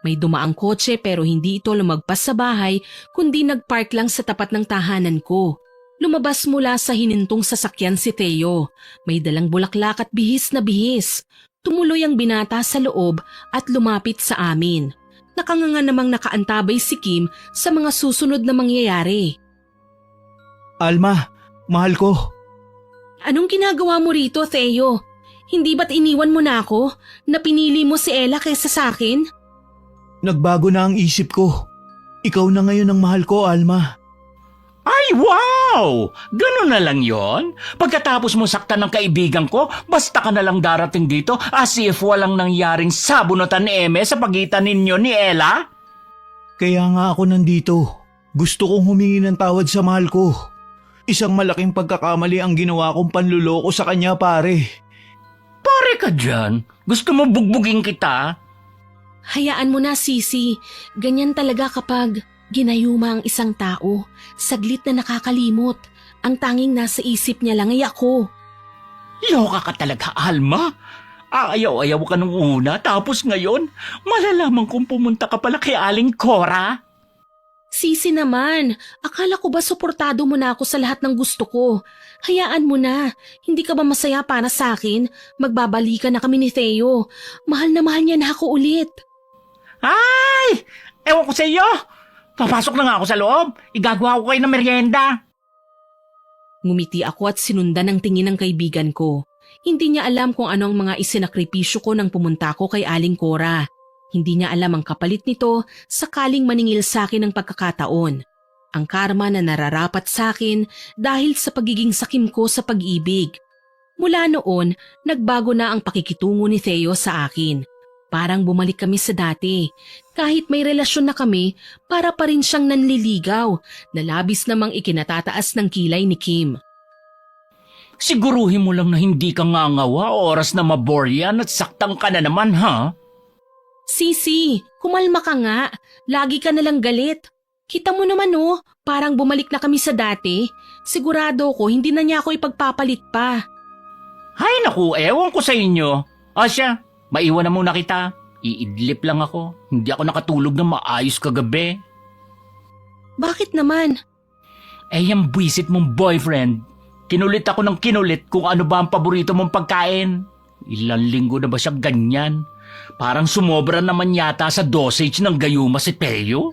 May dumaang kotse pero hindi ito lumagpas sa bahay kundi nagpark lang sa tapat ng tahanan ko. Lumabas mula sa hinintong sasakyan si Theo. May dalang bulaklak at bihis na bihis. Tumuloy ang binata sa loob at lumapit sa amin. Nakanganga namang nakaantabay si Kim sa mga susunod na mangyayari. Alma, mahal ko. Anong ginagawa mo rito, Theo? Hindi ba't iniwan mo na ako na pinili mo si Ella kaysa sa akin? Nagbago na ang isip ko. Ikaw na ngayon ang mahal ko, Alma. Ay, wow! Ganun na lang yon. Pagkatapos mo saktan ng kaibigan ko, basta ka na lang darating dito as if walang nangyaring sabunutan ni Eme sa pagitan ninyo ni Ella? Kaya nga ako nandito. Gusto kong humingi ng tawad sa mahal ko. Isang malaking pagkakamali ang ginawa kong panluloko sa kanya, pare. Pare ka dyan. Gusto mo bugbugin kita? Hayaan mo na, Sisi. Ganyan talaga kapag ginayuma ang isang tao. Saglit na nakakalimot. Ang tanging nasa isip niya lang ay ako. Loka ka talaga, Alma. Ayaw-ayaw ka nung una, tapos ngayon, malalaman kong pumunta ka pala kay Aling Cora. Sisi naman, akala ko ba suportado mo na ako sa lahat ng gusto ko? Hayaan mo na. Hindi ka ba masaya para sa akin? Magbabalikan na kami ni Theo. Mahal niya na ako ulit. Ay! Ewan ko sa iyo! Papasok na nga ako sa loob. Igagawa ko kayo ng merienda. Ngumiti ako at sinundan ang tingin ng kaibigan ko. Hindi niya alam kung ano ang mga isinakripisyo ko nang pumunta ko kay Aling Cora. Hindi niya alam ang kapalit nito sakaling maningil sa akin ng pagkakataon. Ang karma na nararapat sa akin dahil sa pagiging sakim ko sa pag-ibig. Mula noon, nagbago na ang pakikitungo ni Theo sa akin. Parang bumalik kami sa dati. Kahit may relasyon na kami, para pa rin siyang nanliligaw na labis namang ikinatataas ng kilay ni Kim. Siguruhin mo lang na hindi ka ngangawa oras na maboryan at saktang ka na naman, ha? Sisi, kumalma ka nga. Lagi ka nalang galit. Kita mo naman parang bumalik na kami sa dati. Sigurado ko hindi na niya ako ipagpapalit pa. Hay naku, ewan ko sa inyo. Asya, maiwan na muna kita. Iidlip lang ako. Hindi ako nakatulog na maayos kagabi. Bakit naman? Yung buwisit mong boyfriend. Kinulit ako ng kinulit kung ano ba ang paborito mong pagkain. Ilang linggo na ba siya ganyan? Parang sumobra naman yata sa dosage ng gayuma si Theo.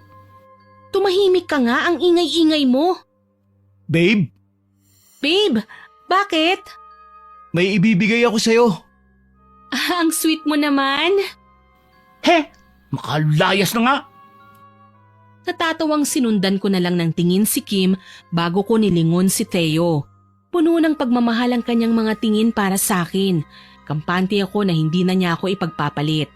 Tumahimik ka nga, ang ingay-ingay mo. Babe, Babe, bakit? may ibibigay ako sa'yo. Ang sweet mo naman. He, makalayas na nga. Natatawang sinundan ko na lang ng tingin si Kim bago ko nilingon si Theo. Puno ng pagmamahal ang kanyang mga tingin para sa akin. Kampante ako na hindi na niya ako ipagpapalit.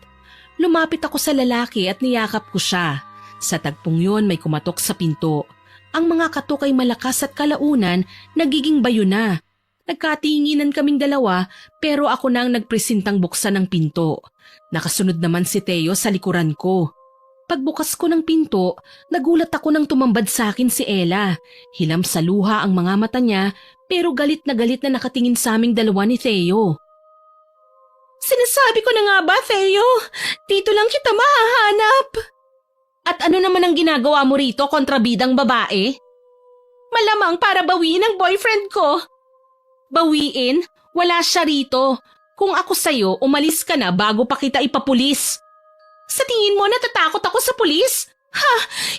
Lumapit ako sa lalaki at niyakap ko siya. Sa tagpong yon may kumatok sa pinto. Ang mga katok ay malakas at kalaunan nagiging bayo na. Nagkatinginan kaming dalawa pero ako na ang nagpresintang buksan ng pinto. Nakasunod naman si Theo sa likuran ko. Pagbukas ko ng pinto, nagulat ako nang tumambad sa akin si Ella. Hilam sa luha ang mga mata niya pero galit na nakatingin sa aming dalawa ni Theo. Sinasabi ko na nga ba, Theo? Dito lang kita mahahanap. At ano naman ang ginagawa mo rito, kontrabidang babae? Malamang para bawiin ang boyfriend ko. Bawiin? Wala siya rito. Kung ako sa'yo, umalis ka na bago pa kita ipapulis. Sa tingin mo natatakot ako sa pulis? Ha,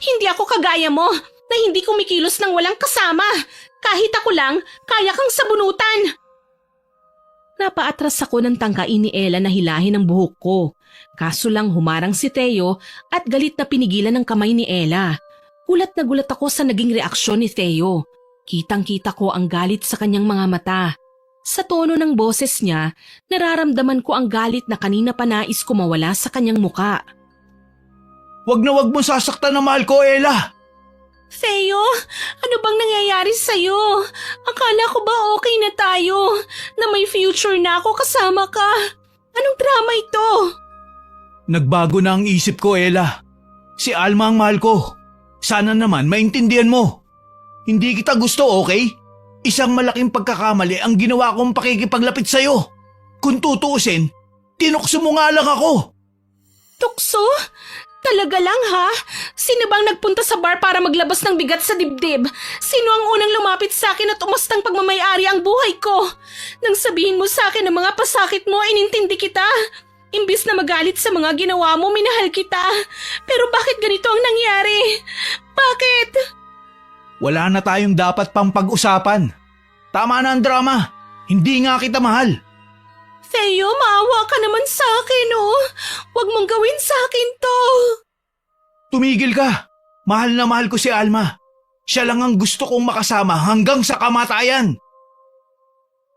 hindi ako kagaya mo na hindi kumikilos ng walang kasama. Kahit ako lang, kaya kang sabunutan. Napaatras ako ng tangkain ni Ella na hilahin ang buhok ko. Kaso lang humarang si Theo at galit na pinigilan ng kamay ni Ella. Gulat na gulat ako sa naging reaksyon ni Theo. Kitang-kita ko ang galit sa kanyang mga mata. Sa tono ng boses niya, nararamdaman ko ang galit na kanina pa nais ko mawala sa kanyang muka. Wag na wag mo sasaktan na mahal ko, Ella. Theo, ano bang nangyayari sa'yo? Akala ko ba okay na tayo? Na may future na ako kasama ka? Anong drama ito? Nagbago na ang isip ko, Ella. Si Alma ang mahal ko. Sana naman maintindihan mo. Hindi kita gusto, okay? Isang malaking pagkakamali ang ginawa kong pakikipaglapit sa'yo. Kung tutuusin, tinukso mo nga lang ako. Tukso? Talaga lang ha? Sino bang nagpunta sa bar para maglabas ng bigat sa dibdib? Sino ang unang lumapit sa akin at umastang pagmamayari ang buhay ko? Nang sabihin mo sa akin ang mga pasakit mo, inintindi kita. Imbis na magalit sa mga ginawa mo, minahal kita. Pero bakit ganito ang nangyari? Bakit? Wala na tayong dapat pang pag-usapan. Tama na ang drama. Hindi nga kita mahal. Theo, maawa ka naman sa akin, oh. Huwag mong gawin sa akin to. Tumigil ka. Mahal na mahal ko si Alma. Siya lang ang gusto kong makasama hanggang sa kamatayan.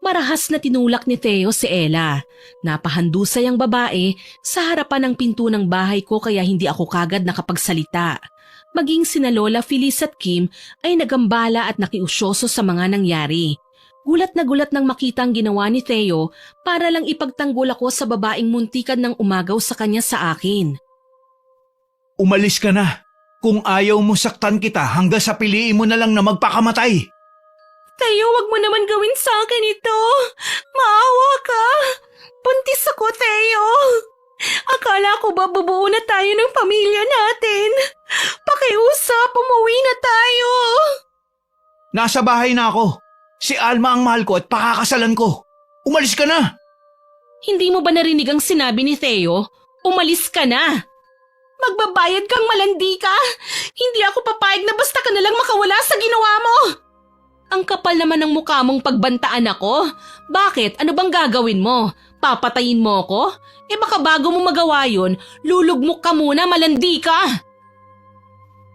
Marahas na tinulak ni Theo si Ella. Napahandusay ang babae sa harapan ng pinto ng bahay ko kaya hindi ako kagad nakapagsalita. Maging sina Lola Feliz at Kim ay nagambala at nakiusyoso sa mga nangyari. Gulat na gulat nang makita ang ginawa ni Theo para lang ipagtanggol ako sa babaeng muntikan ng umagaw sa kanya sa akin. Umalis ka na. Kung ayaw mo saktan kita hanggang sa piliin mo na lang na magpakamatay. Theo, wag mo naman gawin sa akin ito. Maawa ka. Buntis ako, Theo. Akala ko ba bubuo na tayo ng pamilya natin? Pakiusap, umuwi na tayo. Nasa bahay na ako. Si Alma ang mahal ko at pakakasalan ko. Umalis ka na! Hindi mo ba narinig ang sinabi ni Theo? Umalis ka na! Magbabayad kang malandi ka! Hindi ako papayag na basta ka nalang makawala sa ginawa mo! Ang kapal naman ng mukha mong pagbantaan ako. Bakit? Ano bang gagawin mo? Papatayin mo ako? Eh baka bago mo magawa yun, lulugmok ka muna, malandi ka!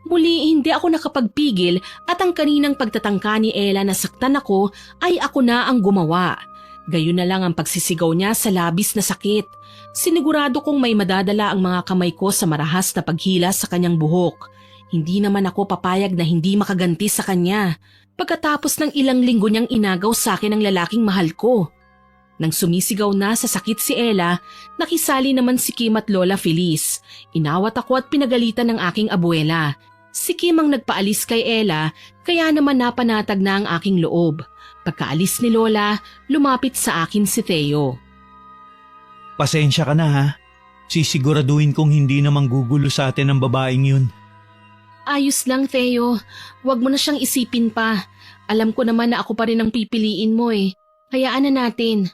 Muli hindi ako nakapagpigil at ang kaninang pagtatangka ni Ella na saktan ako ay ako na ang gumawa. Gayon na lang ang pagsisigaw niya sa labis na sakit. Sinigurado kong may madadala ang mga kamay ko sa marahas na paghila sa kanyang buhok. Hindi naman ako papayag na hindi makaganti sa kanya. Pagkatapos ng ilang linggo niyang inagaw sa akin ang lalaking mahal ko. Nang sumisigaw na sa sakit si Ella, nakisali naman si Kim at Lola Feliz. Inawat ako at pinagalitan ng aking abuela. Si Kim ang nagpaalis kay Ella, kaya naman napanatag na ang aking loob. Pagkaalis ni Lola, lumapit sa akin si Theo. Pasensya ka na ha. Sisiguraduhin kong hindi naman gugulo sa atin ang babaeng yun. Ayos lang, Theo. Huwag mo na siyang isipin pa. Alam ko naman na ako pa rin ang pipiliin mo eh. Hayaan na natin.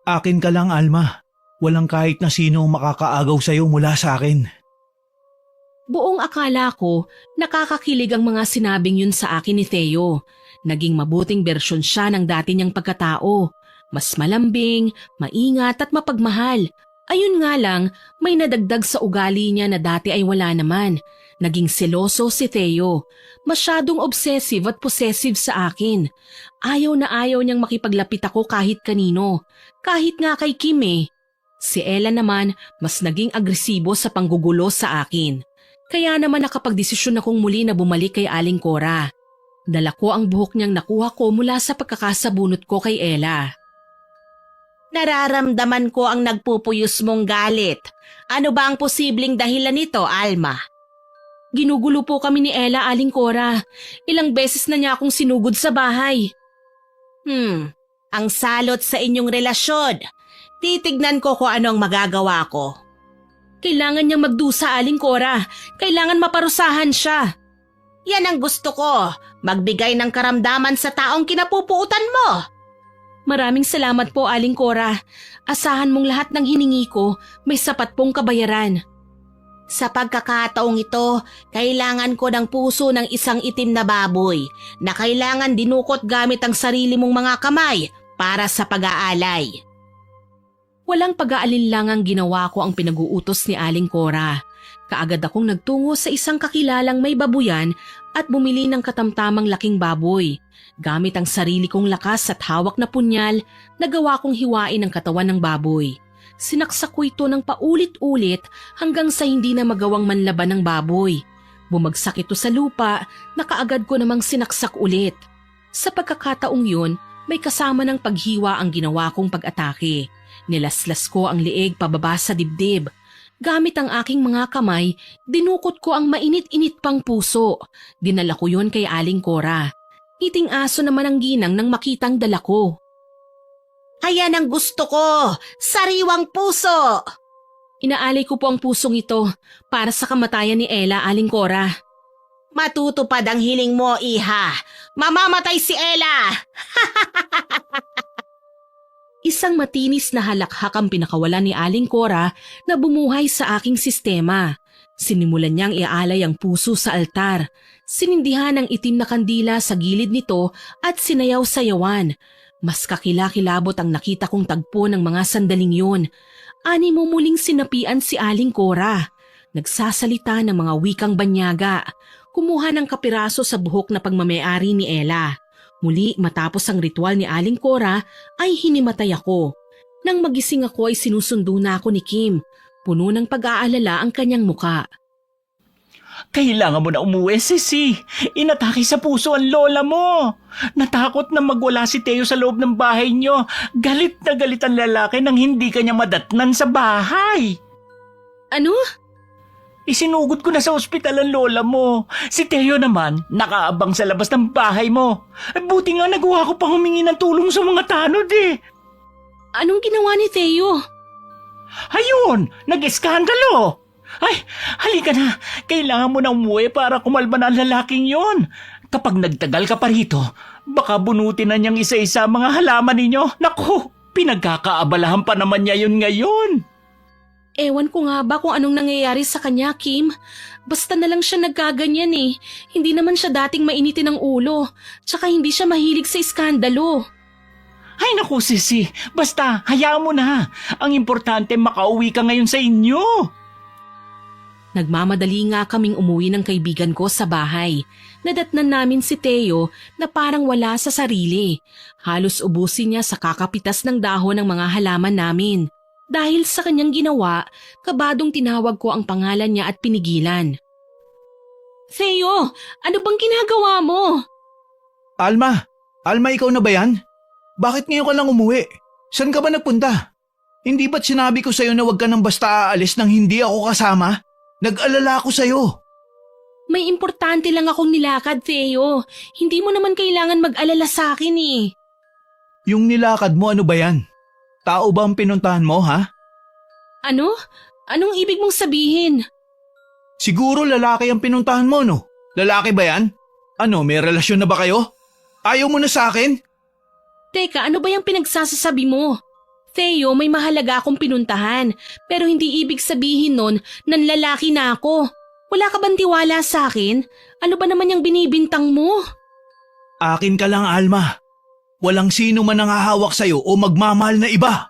Akin ka lang, Alma. Walang kahit na sino ang makakaagaw sa'yo mula sa akin. Buong akala ko, nakakakilig ang mga sinabing yun sa akin ni Theo. Naging mabuting bersyon siya ng dati niyang pagkatao. Mas malambing, maingat at mapagmahal. Ayun nga lang, may nadagdag sa ugali niya na dati ay wala naman. Naging seloso si Theo. Masyadong obsessive at possessive sa akin. Ayaw na ayaw niyang makipaglapit ako kahit kanino. Kahit nga kay Kim eh. Si Ella naman, mas naging agresibo sa panggugulo sa akin. Kaya naman nakapagdesisyon akong muli na bumalik kay Aling Cora. Dala ko ang buhok niyang nakuha ko mula sa pagkakasabunot ko kay Ella. Nararamdaman ko ang nagpupuyos mong galit. Ano ba ang posibleng dahilan nito, Alma? Ginugulo po kami ni Ella, Aling Cora. Ilang beses na niya akong sinugod sa bahay. Ang salot sa inyong relasyon. Titignan ko kung anong magagawa ko. Kailangan niyang magdusa, Aling Cora. Kailangan maparusahan siya. Yan ang gusto ko. Magbigay ng karamdaman sa taong kinapupuutan mo. Maraming salamat po, Aling Cora. Asahan mong lahat ng hiningi ko, may sapat pong kabayaran. Sa pagkakataong ito, kailangan ko ng puso ng isang itim na baboy na kailangan dinukot gamit ang sarili mong mga kamay para sa pag-aalay. Walang pag-aalinlangang ginawa ko ang pinag-uutos ni Aling Cora. Kaagad akong nagtungo sa isang kakilalang may babuyan at bumili ng katamtamang laking baboy. Gamit ang sarili kong lakas at hawak na punyal, nagawa kong hiwain ang katawan ng baboy. Sinaksak ko ito ng paulit-ulit hanggang sa hindi na magawang manlaban ng baboy. Bumagsak ito sa lupa na kaagad ko namang sinaksak ulit. Sa pagkakataong yun, may kasama ng paghiwa ang ginawa kong pag-atake. Nilaslas ko ang liig pababa sa dibdib. Gamit ang aking mga kamay, dinukot ko ang mainit-init pang puso. Dinala ko yon kay Aling Cora. Iting aso naman ang ginang nang makitang dala ko. Ayan ang gusto ko, sariwang puso. Inaalay ko po ang pusong ito para sa kamatayan ni Ella, Aling Cora. Matutupad ang hiling mo, iha. Mamamatay si Ella. Isang matinis na halakhak ang pinakawalan ni Aling Cora na bumuhay sa aking sistema. Sinimulan niyang iaalay ang puso sa altar. Sinindihan ang itim na kandila sa gilid nito at sinayaw-sayawan. Mas kakilakilabot ang nakita kong tagpo ng mga sandaling yun. Ani mo muling sinapian si Aling Cora. Nagsasalita ng mga wikang banyaga. Kumuha ng kapiraso sa buhok na pagmamayari ni Ella. Muli matapos ang ritual ni Aling Cora ay hinimatay ako. Nang magising ako ay sinusundo na ako ni Kim. Puno ng pag-aalala ang kanyang muka. Kailangan mo na umuwi, Sisi. Inatake sa puso ang lola mo. Natakot na magwala si Teo sa loob ng bahay niyo. Galit na galit ang lalaki nang hindi kanya madatnan sa bahay. Ano? Isinugod ko na sa ospital ang lola mo. Si Teo naman, nakaabang sa labas ng bahay mo. Buti nga nagawa ko pang humingi ng tulong sa mga tanod eh. Anong ginawa ni Theo? Ayun, nag-eskandalo. Ay, halika na. Kailangan mo na umuwi para kumalma na ang lalaking yon. Kapag nagtagal ka pa rito, baka bunutin na niyang isa-isa mga halaman ninyo. Naku, pinagkakaabalahan pa naman niya yun ngayon. Ewan ko nga ba kung anong nangyayari sa kanya, Kim. Basta na lang siya nagkaganyan eh. Hindi naman siya dating mainitin ng ulo. Tsaka hindi siya mahilig sa iskandalo. Ay naku, Sisi. Basta, hayaan mo na. Ang importante, makauwi ka ngayon sa inyo. Nagmamadali nga kaming umuwi ng kaibigan ko sa bahay. Nadatnan namin si Theo na parang wala sa sarili. Halos ubusin niya sa kakapitas ng dahon ng mga halaman namin. Dahil sa kanyang ginawa, kabadong tinawag ko ang pangalan niya at pinigilan. Theo, ano bang ginagawa mo? Alma, ikaw na ba yan? Bakit ngayon ka lang umuwi? Saan ka ba nagpunta? Hindi ba't sinabi ko sa'yo na huwag ka nang basta aalis nang hindi ako kasama? Nag-alala ako sa'yo. May importante lang akong nilakad, Theo. Hindi mo naman kailangan mag-alala sa akin eh. Yung nilakad mo, ano ba yan? Tao ba ang pinuntahan mo, ha? Ano? Anong ibig mong sabihin? Siguro lalaki ang pinuntahan mo, no? Lalaki ba yan? Ano, may relasyon na ba kayo? Ayaw mo na sa akin? Teka, ano ba yung pinagsasasabi mo? Theo, may mahalaga akong pinuntahan, pero hindi ibig sabihin nun nanlalaki na ako. Wala ka bang tiwala sa akin? Ano ba naman yung binibintang mo? Akin ka lang, Alma. Walang sino man ang hahawak sa'yo o magmamahal na iba.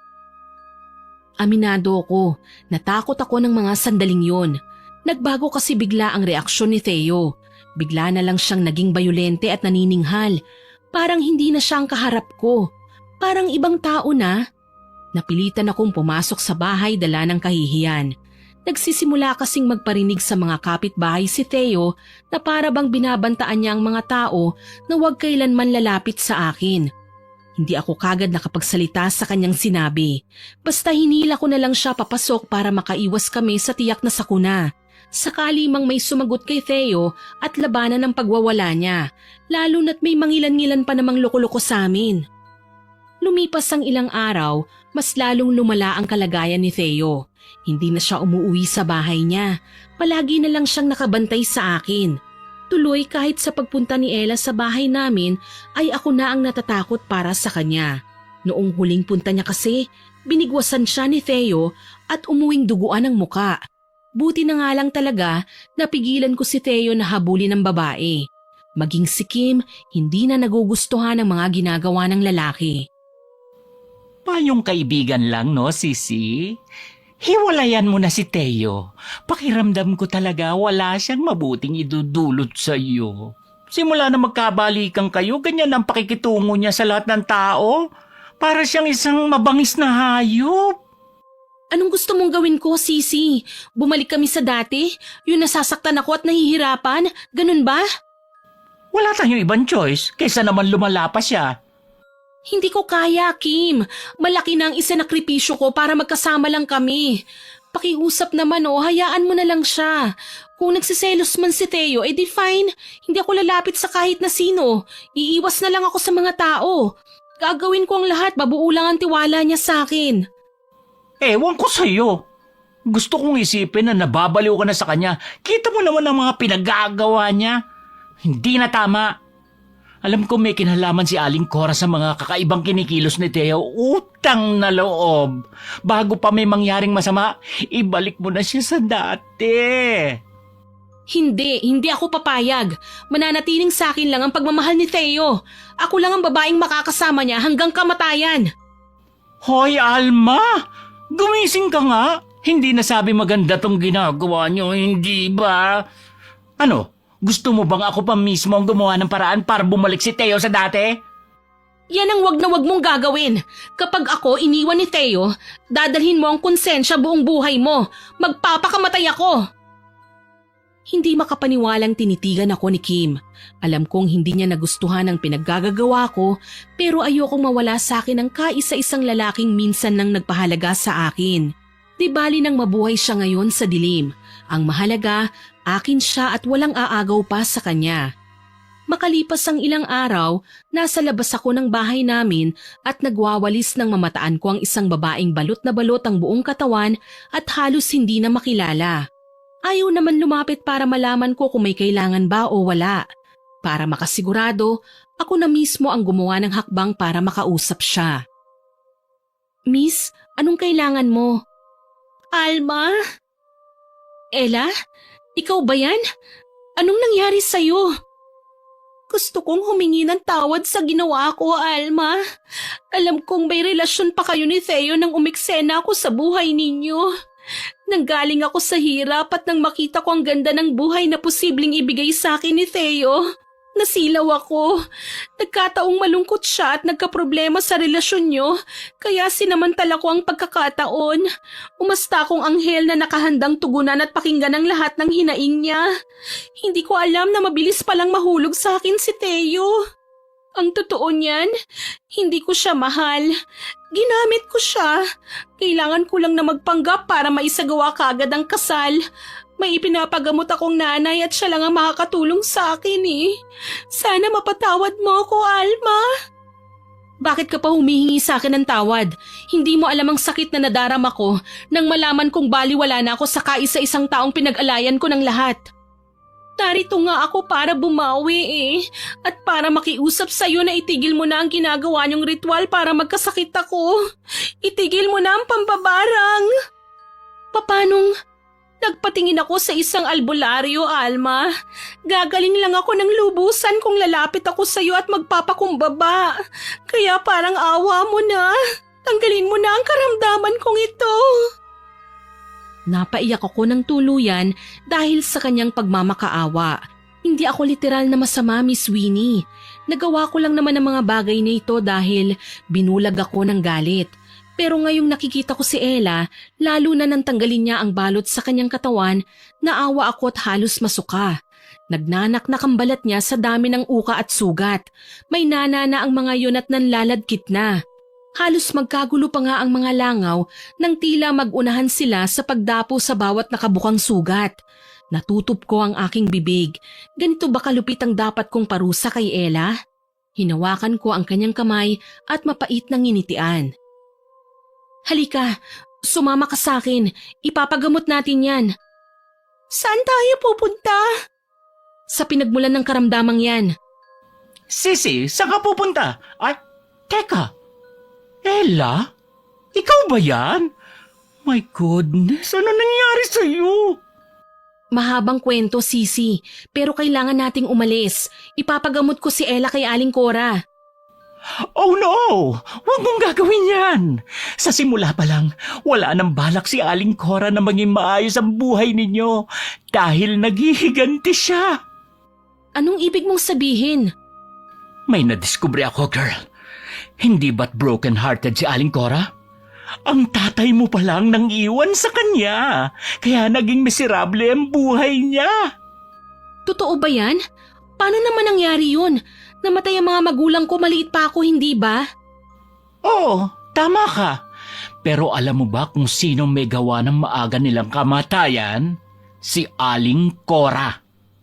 Aminado ko, natakot ako ng mga sandaling yon. Nagbago kasi bigla ang reaksyon ni Theo. Bigla na lang siyang naging bayolente at nanininghal. Parang hindi na siya ang kaharap ko. Parang ibang tao na. Napilitan akong pumasok sa bahay dala ng kahihiyan. Nagsisimula kasing magparinig sa mga kapitbahay si Theo na para bang binabantaan niya ang mga tao na huwag kailanman lalapit sa akin. Hindi ako kagad nakapagsalita sa kanyang sinabi. Basta hinila ko na lang siya papasok para makaiwas kami sa tiyak na sakuna. Sakali mang may sumagot kay Theo at labanan ng pagwawala niya, lalo na't may mangilan-ngilan pa namang loko-loko sa amin. Lumipas ang ilang araw, mas lalong lumala ang kalagayan ni Theo. Hindi na siya umuwi sa bahay niya. Palagi na lang siyang nakabantay sa akin. Tuloy kahit sa pagpunta ni Ella sa bahay namin ay ako na ang natatakot para sa kanya. Noong huling punta niya kasi, binigwasan siya ni Theo at umuwing duguan ang muka. Buti na nga lang talaga napigilan ko si Theo na habulin ng babae. Maging si Kim, hindi na nagugustuhan ang mga ginagawa ng lalaki. Payong kaibigan lang, no, Sisi? Hiwalayan mo na si Theo. Pakiramdam ko talaga wala siyang mabuting idudulot sa iyo. Simula na magkabalikan kayo, ganyan ang pakikitungo niya sa lahat ng tao. Para siyang isang mabangis na hayop. Anong gusto mong gawin ko, Sisi? Bumalik kami sa dati? Yung nasasaktan ako at nahihirapan? Ganun ba? Wala tayong ibang choice kaysa naman lumala pa siya. Hindi ko kaya, Kim. Malaki na ang isinakripisyo ko para magkasama lang kami. Pakiusap naman hayaan mo na lang siya. Kung nagsiselos man si Teo, di fine. Hindi ako lalapit sa kahit na sino. Iiwas na lang ako sa mga tao. Gagawin ko ang lahat, mabuo lang ang tiwala niya sa akin. Ewan ko sa'yo. Gusto kong isipin na nababaliw ka na sa kanya. Kita mo naman ang mga pinagagawa niya. Hindi na tama. Alam ko may kinalaman si Aling Cora sa mga kakaibang kinikilos ni Teo. Utang na loob. Bago pa may mangyaring masama, ibalik mo na siya sa dati. Hindi ako papayag. Mananatiling sa akin lang ang pagmamahal ni Teo. Ako lang ang babaeng makakasama niya hanggang kamatayan. Hoy, Alma! Gumising ka nga! Hindi nasabi maganda tong ginagawa niyo, hindi ba? Ano? Gusto mo bang ako pa mismo ang gumawa ng paraan para bumalik si Teo sa dati? Yan ang wag na wag mong gagawin. Kapag ako iniwan ni Teo, dadalhin mo ang konsensya buong buhay mo. Magpapakamatay ako. Hindi makapaniwalang tinitigan ako ni Kim. Alam kong hindi niya nagustuhan ang pinaggagawa ko, pero ayokong mawala sa akin ang kaisa-isang lalaking minsan nang nagpahalaga sa akin. Di bali nang mabuhay siya ngayon sa dilim. Ang mahalaga, akin siya at walang aagaw pa sa kanya. Makalipas ang ilang araw, nasa labas ako ng bahay namin at nagwawalis ng mamataan ko ang isang babaeng balot na balot ang buong katawan at halos hindi na makilala. Ayaw naman lumapit para malaman ko kung may kailangan ba o wala. Para makasigurado, ako na mismo ang gumawa ng hakbang para makausap siya. Miss, anong kailangan mo? Alma? Ella? Ikaw ba yan? Anong nangyari sa'yo? Gusto kong humingi ng tawad sa ginawa ko, Alma. Alam kong may relasyon pa kayo ni Theo nang umiksena ako sa buhay ninyo. Nanggaling ako sa hirap at nang makita ko ang ganda ng buhay na posibleng ibigay sa akin ni Theo, nasilaw ako. Nagkataong malungkot siya at nagkaproblema sa relasyon niyo, kaya sinamantala ko ang pagkakataon. Umasta akong anghel na nakahandang tugunan at pakinggan ang lahat ng hinaing niya. Hindi ko alam na mabilis palang mahulog sa akin si Theo. Ang totoo niyan, hindi ko siya mahal. Ginamit ko siya. Kailangan ko lang na magpanggap para maisagawa kaagad ang kasal. May ipinapagamot akong nanay at siya lang ang makakatulong sa akin eh. Sana mapatawad mo ako, Alma. Bakit ka pa humihingi sa akin ng tawad? Hindi mo alam ang sakit na nadarama ko nang malaman kong baliwala na ako sa kaisa-isang taong pinag-alayan ko ng lahat. Narito nga ako para bumawi eh. At para makiusap sa'yo na itigil mo na ang ginagawa niyong ritual para magkasakit ako. Itigil mo na ang pambabarang. Papanong nagpatingin ako sa isang albularyo, Alma? Gagaling lang ako ng lubusan kung lalapit ako sa'yo at magpapakumbaba. Kaya parang awa mo na. Tanggalin mo na ang karamdaman kong ito. Napaiyak ako ng tuluyan dahil sa kanyang pagmamakaawa. Hindi ako literal na masama, Miss Winnie. Nagawa ko lang naman ang mga bagay na ito dahil binulag ako ng galit. Pero ngayong nakikita ko si Ella, lalo na nang tanggalin niya ang balot sa kanyang katawan, naawa ako at halos masuka. Nagnanaknak ang balat niya sa dami ng uka at sugat. May nanana ang mga yun at nanlaladkit na. Halos magkagulo pa nga ang mga langaw nang tila magunahan sila sa pagdapo sa bawat nakabukang sugat. Natutup ko ang aking bibig. Ganito ba kalupit ang dapat kong parusa kay Ella? Hinawakan ko ang kanyang kamay at mapait na nginitian. Halika, sumama ka sa akin. Ipapagamot natin yan. Saan tayo pupunta? Sa pinagmulan ng karamdamang yan. Sisi, saan ka pupunta? Ay, teka. Ella? Ikaw ba yan? My goodness, ano nangyari sa'yo? Mahabang kwento, Sisi, pero kailangan nating umalis. Ipapagamot ko si Ella kay Aling Cora. Oh no! Huwag mong gagawin yan! Sa simula pa lang, wala nang balak si Aling Cora na maging maayos ang buhay ninyo dahil naghihiganti siya. Anong ibig mong sabihin? May nadiskubre ako, girl. Hindi ba't broken-hearted si Aling Cora? Ang tatay mo pa lang nang iwan sa kanya, kaya naging miserable ang buhay niya. Totoo ba yan? Paano naman nangyari yun? Namatay ang mga magulang ko, maliit pa ako, hindi ba? Oo, tama ka. Pero alam mo ba kung sino may gawa ng maaga nilang kamatayan? Si Aling Cora.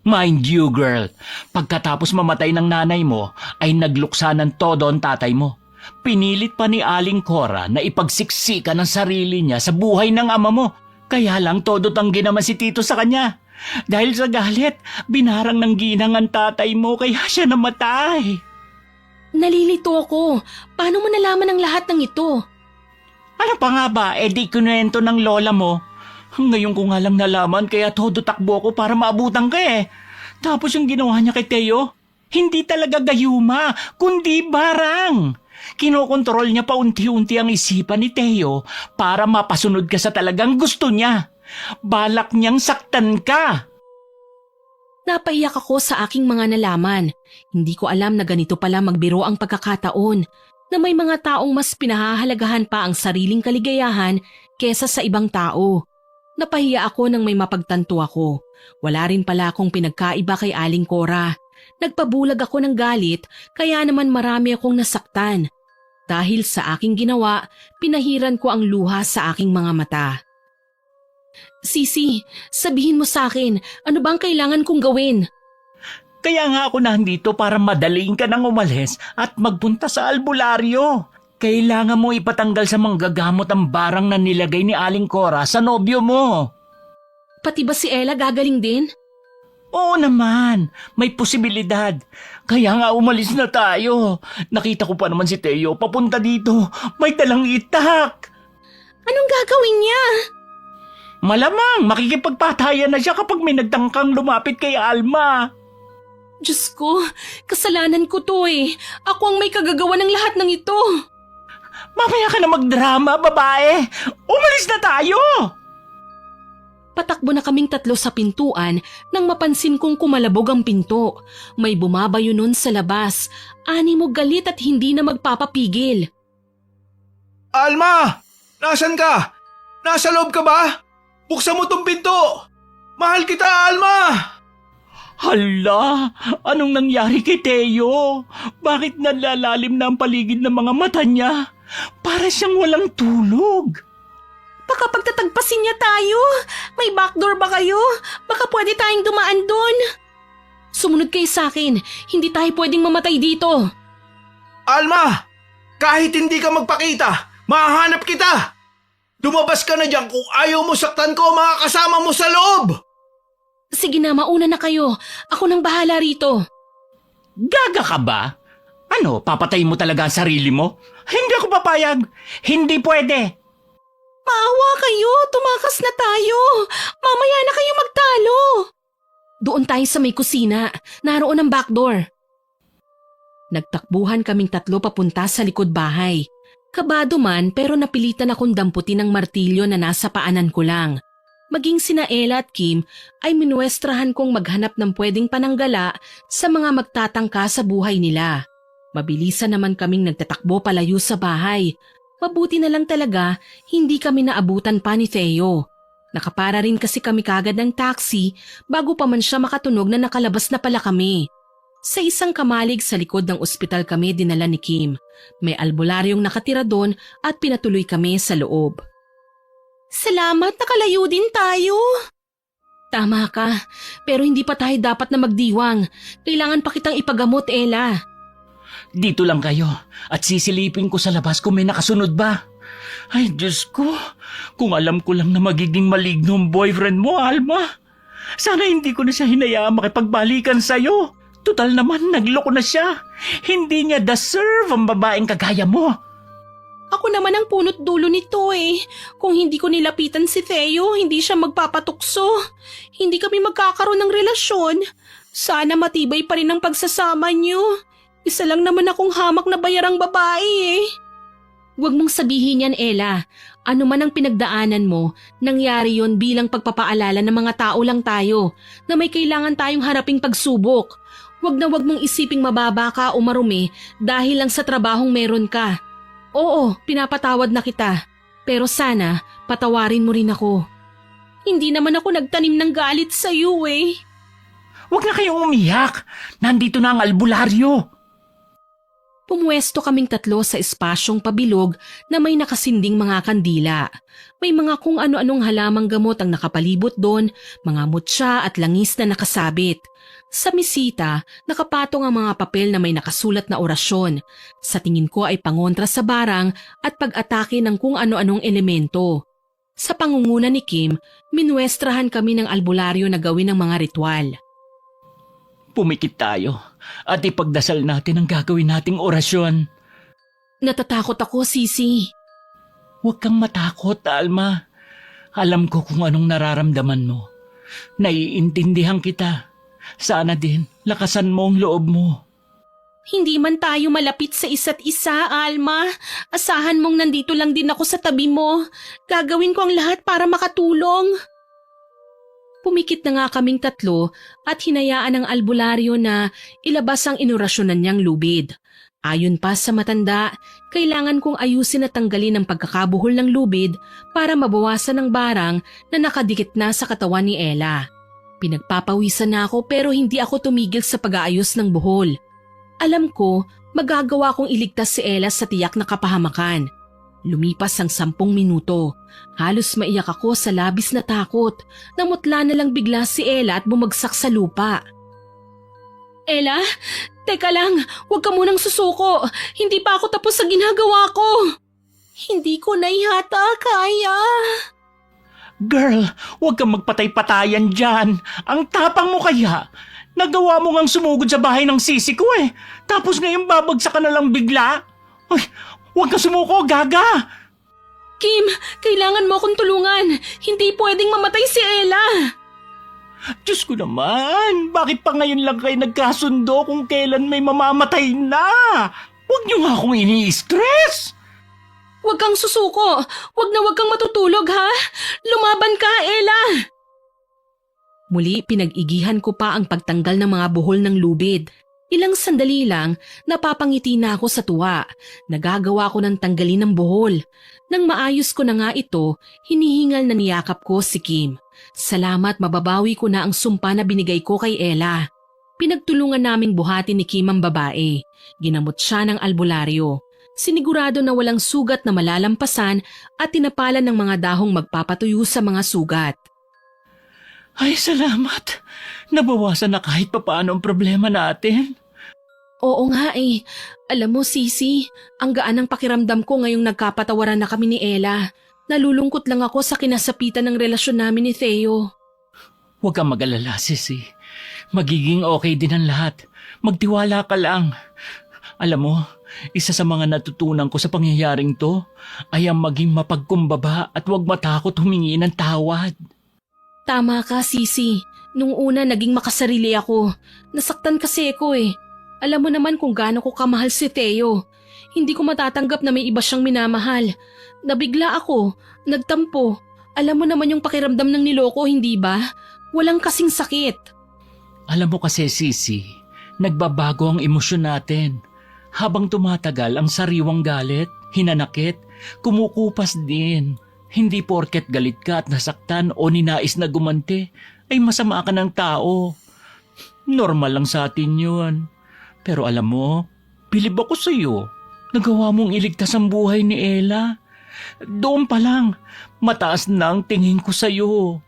Mind you, girl, pagkatapos mamatay ng nanay mo, ay nagluksa ng todo ang tatay mo. Pinilit pa ni Aling Cora na ipagsiksika ng sarili niya sa buhay ng ama mo. Kaya lang todo tanggi naman si Tito sa kanya. Dahil sa galit, binarang ng ginang ang tatay mo kaya siya namatay. Nalilito ako. Paano mo nalaman ang lahat ng ito? Ano pa nga ba, di kinuwento ng lola mo? Ngayon ko nga lang nalaman kaya todo takbo ko para maabutan ka eh. Tapos yung ginawa niya kay Teo, hindi talaga gayuma, kundi barang. Kinokontrol niya paunti-unti ang isipan ni Teo para mapasunod ka sa talagang gusto niya. Balak niyang saktan ka. Napaiyak ako sa aking mga nalaman. Hindi ko alam na ganito pala magbiro ang pagkakataon, na may mga taong mas pinahahalagahan pa ang sariling kaligayahan kesa sa ibang tao. Napahiya ako nang may mapagtanto ako. Wala rin pala akong pinagkaiba kay Aling Cora. Nagpabulag ako ng galit kaya naman marami akong nasaktan. Dahil sa aking ginawa, pinahiran ko ang luha sa aking mga mata. Sisi, sabihin mo sa akin, ano bang kailangan kong gawin? Kaya nga ako nandito para madaling ka nang umalis at magpunta sa albularyo. Kailangan mo ipatanggal sa manggagamot ang barang na nilagay ni Aling Cora sa nobyo mo. Pati ba si Ella gagaling din? Oo naman, may posibilidad. Kaya nga umalis na tayo. Nakita ko pa naman si Teo papunta dito. May dalang itak. Anong gagawin niya? Malamang makikipagpatayan na siya kapag may nagtangkang lumapit kay Alma. Diyos ko, kasalanan ko to eh. Ako ang may kagagawa ng lahat ng ito. Mamaya ka na magdrama, babae. Umalis na tayo! Patakbo na kaming tatlo sa pintuan nang mapansin kong kumalabog ang pinto. May bumabayo nun sa labas. Animo galit at hindi na magpapapigil. Alma! Nasaan ka? Nasa loob ka ba? Buksan mo tong pinto! Mahal kita, Alma! Hala, anong nangyari kay Teo? Bakit nalalalim na ang paligid ng mga mata niya? Para siyang walang tulog. Baka pagtatagpasin niya tayo. May backdoor ba kayo? Baka pwede tayong dumaan doon. Sumunod kayo sa akin. Hindi tayo pwedeng mamatay dito. Alma! Kahit hindi ka magpakita, mahahanap kita! Lumabas ka na dyan kung ayaw mo saktan ko ang mga kasama mo sa loob! Sige na, mauna na kayo. Ako nang bahala rito. Gaga ka ba? Ano, papatay mo talaga ang sarili mo? Hindi ako papayag. Hindi pwede. Maawa kayo. Tumakas na tayo. Mamaya na kayo magtalo. Doon tayo sa may kusina. Naroon ang backdoor. Nagtakbuhan kaming tatlo papunta sa likod bahay. Kabado man pero napilitan akong damputin ng martilyo na nasa paanan ko lang. Maging sina Ella at Kim ay minuestrahan kong maghanap ng pwedeng pananggala sa mga magtatangka sa buhay nila. Mabilisan naman kaming nagtatakbo palayo sa bahay. Mabuti na lang talaga hindi kami naabutan pa ni Theo. Nakapara rin kasi kami kagad ng taxi bago pa man siya makatunog na nakalabas na pala kami. Sa isang kamalig sa likod ng ospital kami dinala ni Kim. May albularyong nakatira doon at pinatuloy kami sa loob. Salamat, nakalayo din tayo. Tama ka, pero hindi pa tayo dapat na magdiwang. Kailangan pa kitang ipagamot, Ella. Dito lang kayo at sisilipin ko sa labas kung may nakasunod ba. Ay, Diyos ko, kung alam ko lang na magiging maligno ang boyfriend mo, Alma. Sana hindi ko na siya hinayaan makipagbalikan sa'yo. Tutal naman, nagloko na siya. Hindi niya deserve ang babaeng kagaya mo. Ako naman ang punot dulo nito eh. Kung hindi ko nilapitan si Theo, hindi siya magpapatukso. Hindi kami magkakaroon ng relasyon. Sana matibay pa rin ang pagsasama niyo. Isa lang naman akong hamak na bayarang babae eh. Huwag mong sabihin yan, Ella. Ano man ang pinagdaanan mo, nangyari yon bilang pagpapaalala ng mga tao lang tayo na may kailangan tayong haraping pagsubok. Huwag na huwag mong isiping mababa ka o marumi dahil lang sa trabahong meron ka. Oo, pinapatawad na kita. Pero sana, patawarin mo rin ako. Hindi naman ako nagtanim ng galit sa iyo eh. Huwag na kayong umiyak. Nandito na ang albularyo. Pumuwesto kaming tatlo sa espasyong pabilog na may nakasinding mga kandila. May mga kung ano-anong halamang gamot ang nakapalibot doon, mga mutya at langis na nakasabit. Sa misita, nakapatong ang mga papel na may nakasulat na orasyon. Sa tingin ko ay pangontra sa barang at pag-atake ng kung ano-anong elemento. Sa pangunguna ni Kim, minuestrahan kami ng albularyo na gawin ng mga ritual. Pumikit tayo at ipagdasal natin ang gagawin nating orasyon. Natatakot ako, Sisi. Huwag kang matakot, Alma. Alam ko kung anong nararamdaman mo. Naiintindihan kita. Sana din, lakasan mo ang loob mo. Hindi man tayo malapit sa isa't isa, Alma. Asahan mong nandito lang din ako sa tabi mo. Gagawin ko ang lahat para makatulong. Pumikit na nga kaming tatlo at hinayaan ng albularyo na ilabas ang inorasyonan niyang lubid. Ayon pa sa matanda, kailangan kong ayusin at tanggalin ang pagkakabuhol ng lubid para mabawasan ang barang na nakadikit na sa katawan ni Ella. Pinagpapawisan na ako pero hindi ako tumigil sa pag-aayos ng buhol. Alam ko, magagawa kong iligtas si Ella sa tiyak na kapahamakan. Lumipas ang 10 minuto. Halos maiyak ako sa labis na takot. Namutla na lang bigla si Ella at bumagsak sa lupa. Ella, teka lang, huwag ka munang susuko. Hindi pa ako tapos sa ginagawa ko. Hindi ko na yata kaya. Girl, huwag kang magpatay-patayan dyan. Ang tapang mo kaya. Nagawa mo ngang sumugod sa bahay ng sisi ko eh. Tapos ngayon babagsak ka na lang bigla. Ay, huwag ka sumuko, gaga! Kim, kailangan mo akong tulungan. Hindi pwedeng mamatay si Ella. Diyos ko naman, bakit pa ngayon lang kayo nagkasundo kung kailan may mamamatay na? Huwag niyo nga akong ini-stress! Huwag kang susuko. Huwag kang matutulog, ha? Lumaban ka, Ella! Muli, pinag-igihan ko pa ang pagtanggal ng mga buhol ng lubid. Ilang sandali lang, napapangiti na ako sa tuwa. Nagagawa ko ng tanggalin ng buhol. Nang maayos ko na nga ito, hinihingal na niyakap ko si Kim. Salamat, mababawi ko na ang sumpa na binigay ko kay Ella. Pinagtulungan naming buhati ni Kim ang babae. Ginamot siya ng albularyo. Sinigurado na walang sugat na malalampasan at tinapalan ng mga dahong magpapatuyo sa mga sugat. Ay, salamat. Nabawasan na kahit papaano ang problema natin. Oo nga eh. Alam mo, Sisi, ang gaan ng pakiramdam ko ngayong nagkapatawaran na kami ni Ella. Nalulungkot lang ako sa kinasapitan ng relasyon namin ni Theo. Huwag kang mag-alala, Sisi. Magiging okay din ang lahat. Magtiwala ka lang. Alam mo, isa sa mga natutunan ko sa pangyayaring to ay ang maging mapagkumbaba at huwag matakot humingi ng tawad. Tama ka, Sisi. Nung una naging makasarili ako. Nasaktan kasi ako eh. Alam mo naman kung gaano ko kamahal si Theo. Hindi ko matatanggap na may iba siyang minamahal. Nabigla ako, nagtampo. Alam mo naman yung pakiramdam ng niloko, hindi ba? Walang kasing sakit. Alam mo kasi, Sisi, nagbabago ang emosyon natin. Habang tumatagal ang sariwang galit, hinanakit, kumukupas din. Hindi porket galit ka at nasaktan o ninais na gumanti, ay masama ka ng tao. Normal lang sa atin yun. Pero alam mo, bilib ako sa iyo. Nagawa mong iligtas ang buhay ni Ella. Doon pa lang, mataas na ang tingin ko sa iyo.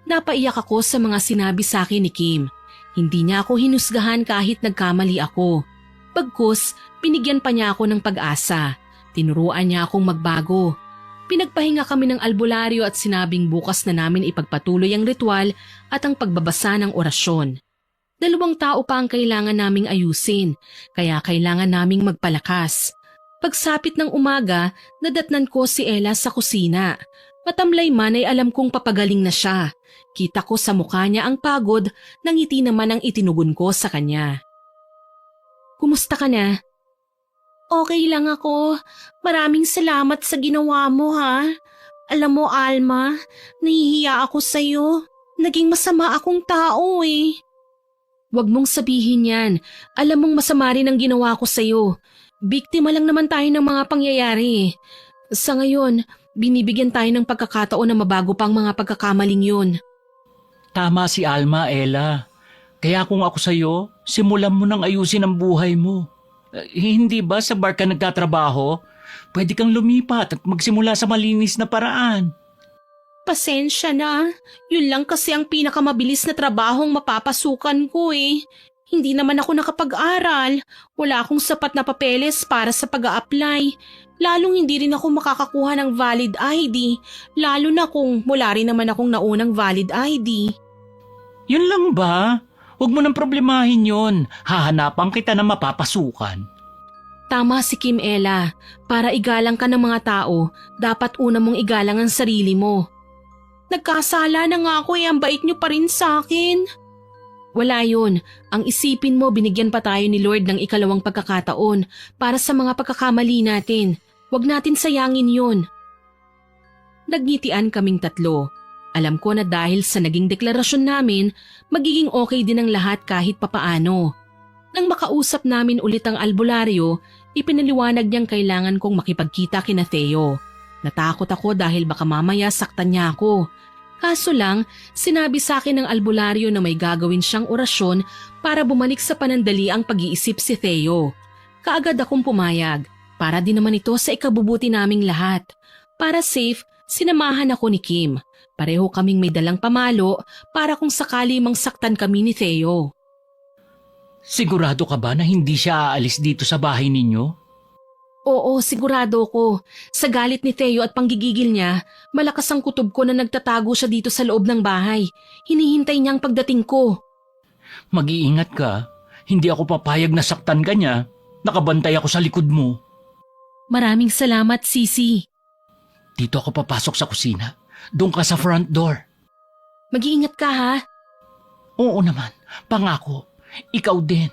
Napaiyak ako sa mga sinabi sa akin ni Kim. Hindi niya ako hinusgahan kahit nagkamali ako. Bagkus, pinigyan pa niya ako ng pag-asa. Tinuruan niya akong magbago. Pinagpahinga kami ng albularyo at sinabing bukas na namin ipagpatuloy ang ritual at ang pagbabasa ng orasyon. 2 tao pa ang kailangan naming ayusin, kaya kailangan naming magpalakas. Pagsapit ng umaga, nadatnan ko si Ella sa kusina. Matamlay man ay alam kong papagaling na siya. Kita ko sa mukha niya ang pagod, nangiti naman ang itinugon ko sa kanya. Kumusta ka na? Okay lang ako. Maraming salamat sa ginawa mo, ha? Alam mo, Alma, nahihiya ako sa'yo. Naging masama akong tao eh. Huwag mong sabihin yan. Alam mong masama rin ang ginawa ko sa'yo. Biktima lang naman tayo ng mga pangyayari. Sa ngayon, binibigyan tayo ng pagkakataon na mabago pang mga pagkakamaling yun. Tama si Alma, Ella. Kaya kung ako sa'yo, simulan mo nang ayusin ang buhay mo. Hindi ba sa bar ka nagtatrabaho? Pwede kang lumipat at magsimula sa malinis na paraan. Pasensya na. Yun lang kasi ang pinakamabilis na trabahong mapapasukan ko eh. Hindi naman ako nakapag-aral. Wala akong sapat na papeles para sa pag-a-apply. Lalong hindi rin ako makakakuha ng valid ID. Lalo na kung wala rin naman akong naunang valid ID. Yun lang ba? Huwag mo nang problemahin yon. Hahanapan kita na mapapasukan. Tama si Kim Ella. Para igalang ka ng mga tao, dapat una mong igalang ang sarili mo. Nagkasala na nga ako ang bait niyo pa rin sa akin. Wala yun. Ang isipin mo, binigyan pa tayo ni Lord ng ikalawang pagkakataon para sa mga pagkakamali natin. Huwag natin sayangin yun. Nagngitian kaming tatlo. Alam ko na dahil sa naging deklarasyon namin, magiging okay din ang lahat kahit papaano. Nang makausap namin ulit ang albularyo, ipinaliwanag niyang kailangan kong makipagkita kina Theo. Natakot ako dahil baka mamaya saktan niya ako. Kaso lang, sinabi sa akin ng albularyo na may gagawin siyang orasyon para bumalik sa panandali ang pag-iisip si Theo. Kaagad akong pumayag, para din naman ito sa ikabubuti naming lahat. Para safe, sinamahan ako ni Kim. Pareho kaming may dalang pamalo para kung sakali mang saktan kami ni Theo. Sigurado ka ba na hindi siya aalis dito sa bahay ninyo? Oo, sigurado ko. Sa galit ni Theo at panggigigil niya, malakas ang kutob ko na nagtatago siya dito sa loob ng bahay. Hinihintay niya ang pagdating ko. Mag-iingat ka. Hindi ako papayag na saktan ka niya. Nakabantay ako sa likod mo. Maraming salamat, Sisi. Dito ako papasok sa kusina. Doon ka sa front door. Mag-iingat ka ha. Oo naman, pangako. Ikaw din.